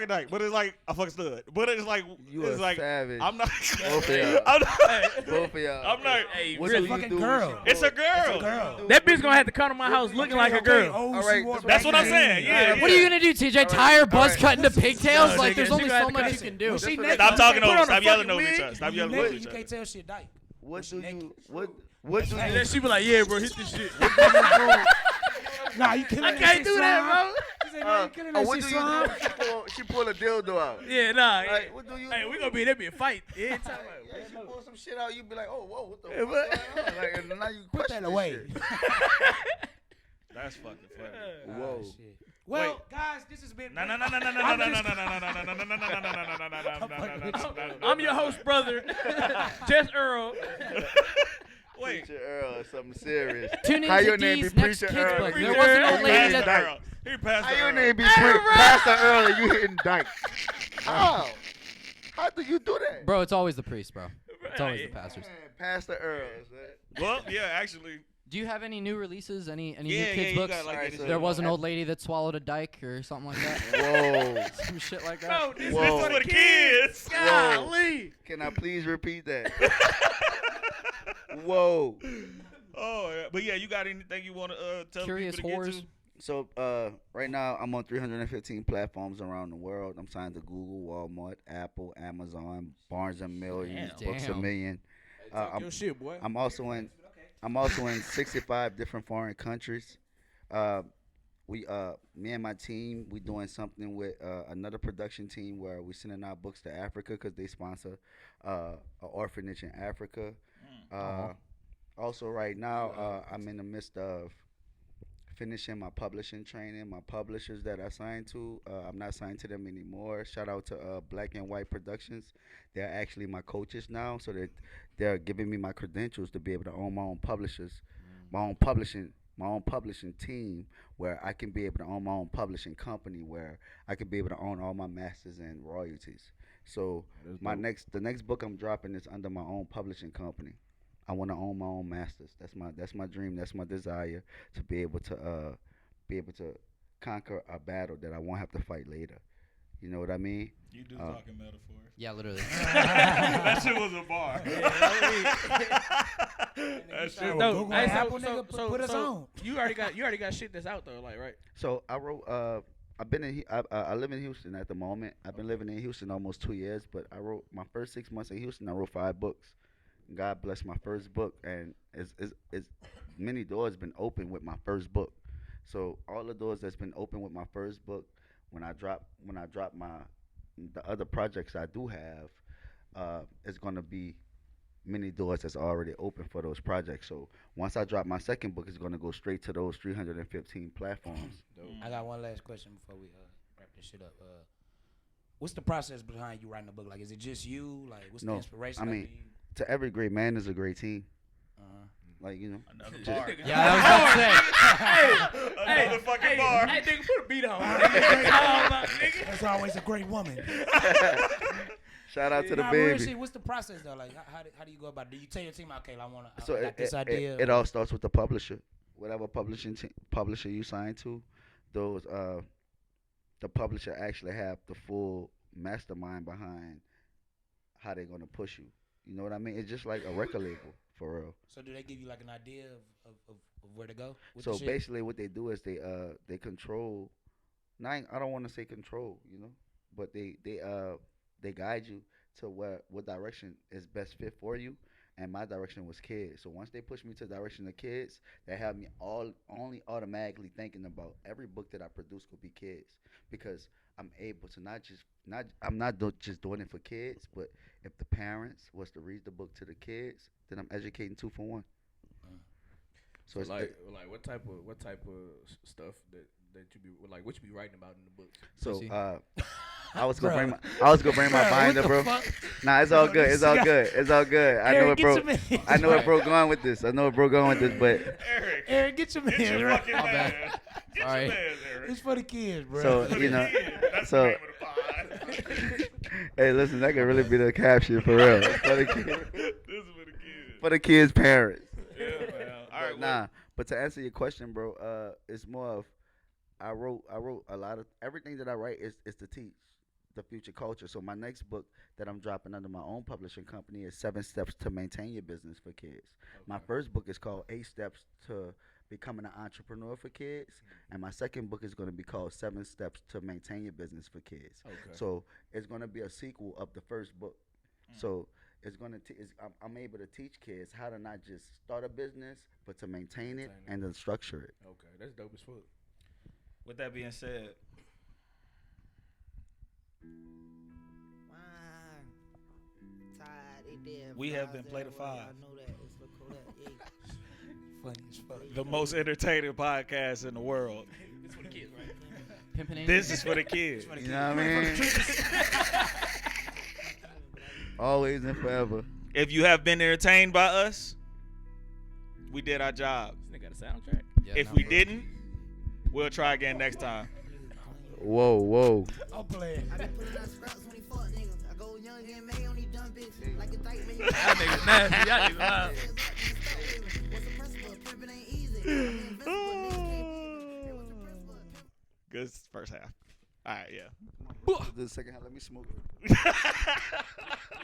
dyke. But it's like I fuck stud. But it's like You it's a like savage. I'm not. Both of y'all. I'm not. Both of y'all. I'm not. Hey, What really? do you fucking do? girl. It's a girl. It's a girl. That bitch gonna have to come to my house looking like a girl. Oh, All she right, wants That's what I'm back saying. in. Yeah. what are you gonna do, TJ? Tie her butts right. cut into pigtails? No, Like, nigga, there's she only gonna so have to much you listen, can do. when she Stop naked, Stop talking Put over. on a Stop yelling fucking over each wig. other. Stop You yelling over naked, each you other. can't tell she a dyke. What do naked. you? What do And you? then she be like, yeah, bro, hit this shit. Nah, you killing I that can't shit, do that, slime. bro. She said, nah, you killing that what shit, do you slime. do? She pull a dildo out. Yeah, nah. Like, what do you? Hey, do? we gonna be there be a fight. Every time. Yeah, she pull some shit out. You be like, oh, whoa, what the Yeah, fuck but- going on? Like, and now you Put question that this away. shit. That's fucking funny. Whoa. Shit. Well, guys, this has been. No. I'm your host, brother, Jess Earl. Wait. Preacher Earl or something serious. Tune in How to your name be D's next Preacher kids Earl? book. Preacher There wasn't Earl, a you lady hitting that. dyke. He passed How the your Earl. name be Pastor Earl and you hitting dyke? How? How do you do that? Bro, it's always the priest, bro. It's always the pastors. Man, Pastor Earl. Is that? Well, yeah, actually. Do you have any new releases? Any new Yeah, kids you books? got like Alright, it- so- There was an old lady that swallowed a dyke or something like that. Whoa. Some shit like that. Bro, this Whoa. is for the kids. Whoa. Golly. Can I please repeat that? Whoa. Oh, yeah. But yeah, you got anything you want to tell Curious people to whores. get to? So right now I'm on 315 platforms around the world. I'm signed to Google, Walmart, Apple, Amazon, Barnes and Noble, Books a Damn. Million. I'm, Your shit, boy. I'm also in 65 different foreign countries. Me and my team, we doing something with another production team where we sending out books to Africa because they sponsor an orphanage in Africa. Also, right now, I'm in the midst of finishing my publishing training. My publishers that I signed to, I'm not signed to them anymore. Shout out to Black and White Productions. They're actually my coaches now, so they're giving me my credentials to be able to own my own publishers, my own publishing team, where I can be able to own my own publishing company, where I can be able to own all my masters and royalties. So the next book I'm dropping is under my own publishing company. I want to own my own masters. That's my dream. That's my desire, to be able to conquer a battle that I won't have to fight later. You know what I mean? You do talking metaphors. Yeah, literally. That shit was a bar. That's Hey, true. well, No, Google hey, and so- Apple, so- nigga, so- put us so- on. You already got shit that's out though, like right? So I wrote. I've been in. I live in Houston at the moment. I've been living in Houston almost 2 years. But I wrote my first 6 months in Houston. I wrote 5 books. God bless my first book, and it's many doors been open with my first book. So all the doors that's been open with my first book, when I drop my the other projects I do have, it's gonna be many doors that's already open for those projects. So once I drop my second book, it's gonna go straight to those 315 platforms. I got one last question before we wrap this shit up. What's the process behind you writing a book? Like, is it just you? Like, what's the No, inspiration? I Like, mean- do you- To every great man is a great team. uh-huh. Like Another Just- bar. Yeah, I was about to say. Another fucking bar. Hey, nigga, put a beat on. Nigga. That's always a great woman. Shout out to the Nah, real baby. shit, what's the process though? Like, how do you go about it? Do you tell your team, okay, So I got this idea? it all starts with the publisher. Whatever publisher you sign to, those the publisher actually have the full mastermind behind how they're gonna push you. You know what I mean? It's just like a record label for real. So do they give you like an idea of where to go? With So the shit? basically, what they do is they control. I don't want to say control, but they guide you to what direction is best fit for you. And my direction was kids. So once they push me to the direction of kids, they have me only automatically thinking about every book that I produce could be kids, because I'm able to just doing it for kids, but if the parents was to read the book to the kids, then I'm educating 2 for 1. So So it's like what type of stuff that you be like, what you be writing about in the book? so see. I was gonna bring my binder, bro. Nah, it's all Bro, good. this It's all guy- good. It's all good. I know Aaron, where get bro. your man. I know where bro going with this. But Eric, Aaron, get your man. get your right? fucking My man. bad. Get Sorry. your man, Eric. It's for the kids, bro. So, For the you know, kids. That's so- the name of the pod. hey, listen, that could really be the caption for real. For the kids, This is for the kids. for the kids' parents. Yeah, man. All right, But nah, but to answer your question, bro, it's more of I wrote a lot of everything that I write is to teach the future culture. So my next book that I'm dropping under my own publishing company is 7 Steps to Maintain Your Business for Kids. My first book is called 8 Steps to Becoming an Entrepreneur for Kids, and my second book is going to be called 7 Steps to Maintain Your Business for Kids. Okay. So it's going to be a sequel of the first book. So it's going to I'm able to teach kids how to not just start a business, but to maintain it and then structure it. Okay, that's dope as fuck. With that being said, we have been Playthe5ive. Funny as fuck. the most entertaining podcast in the world. It's for the kids, right? Pimpin' This is for the kids. You know what I mean? Always and forever. If you have been entertained by us, we did our job. This nigga got a soundtrack. Yeah, If no, we bro. didn't, we'll try again next time. Whoa. I'm playing. That nigga's nasty. Y'all niggas wild. Good first half. All right, yeah. The second half, let me smoke.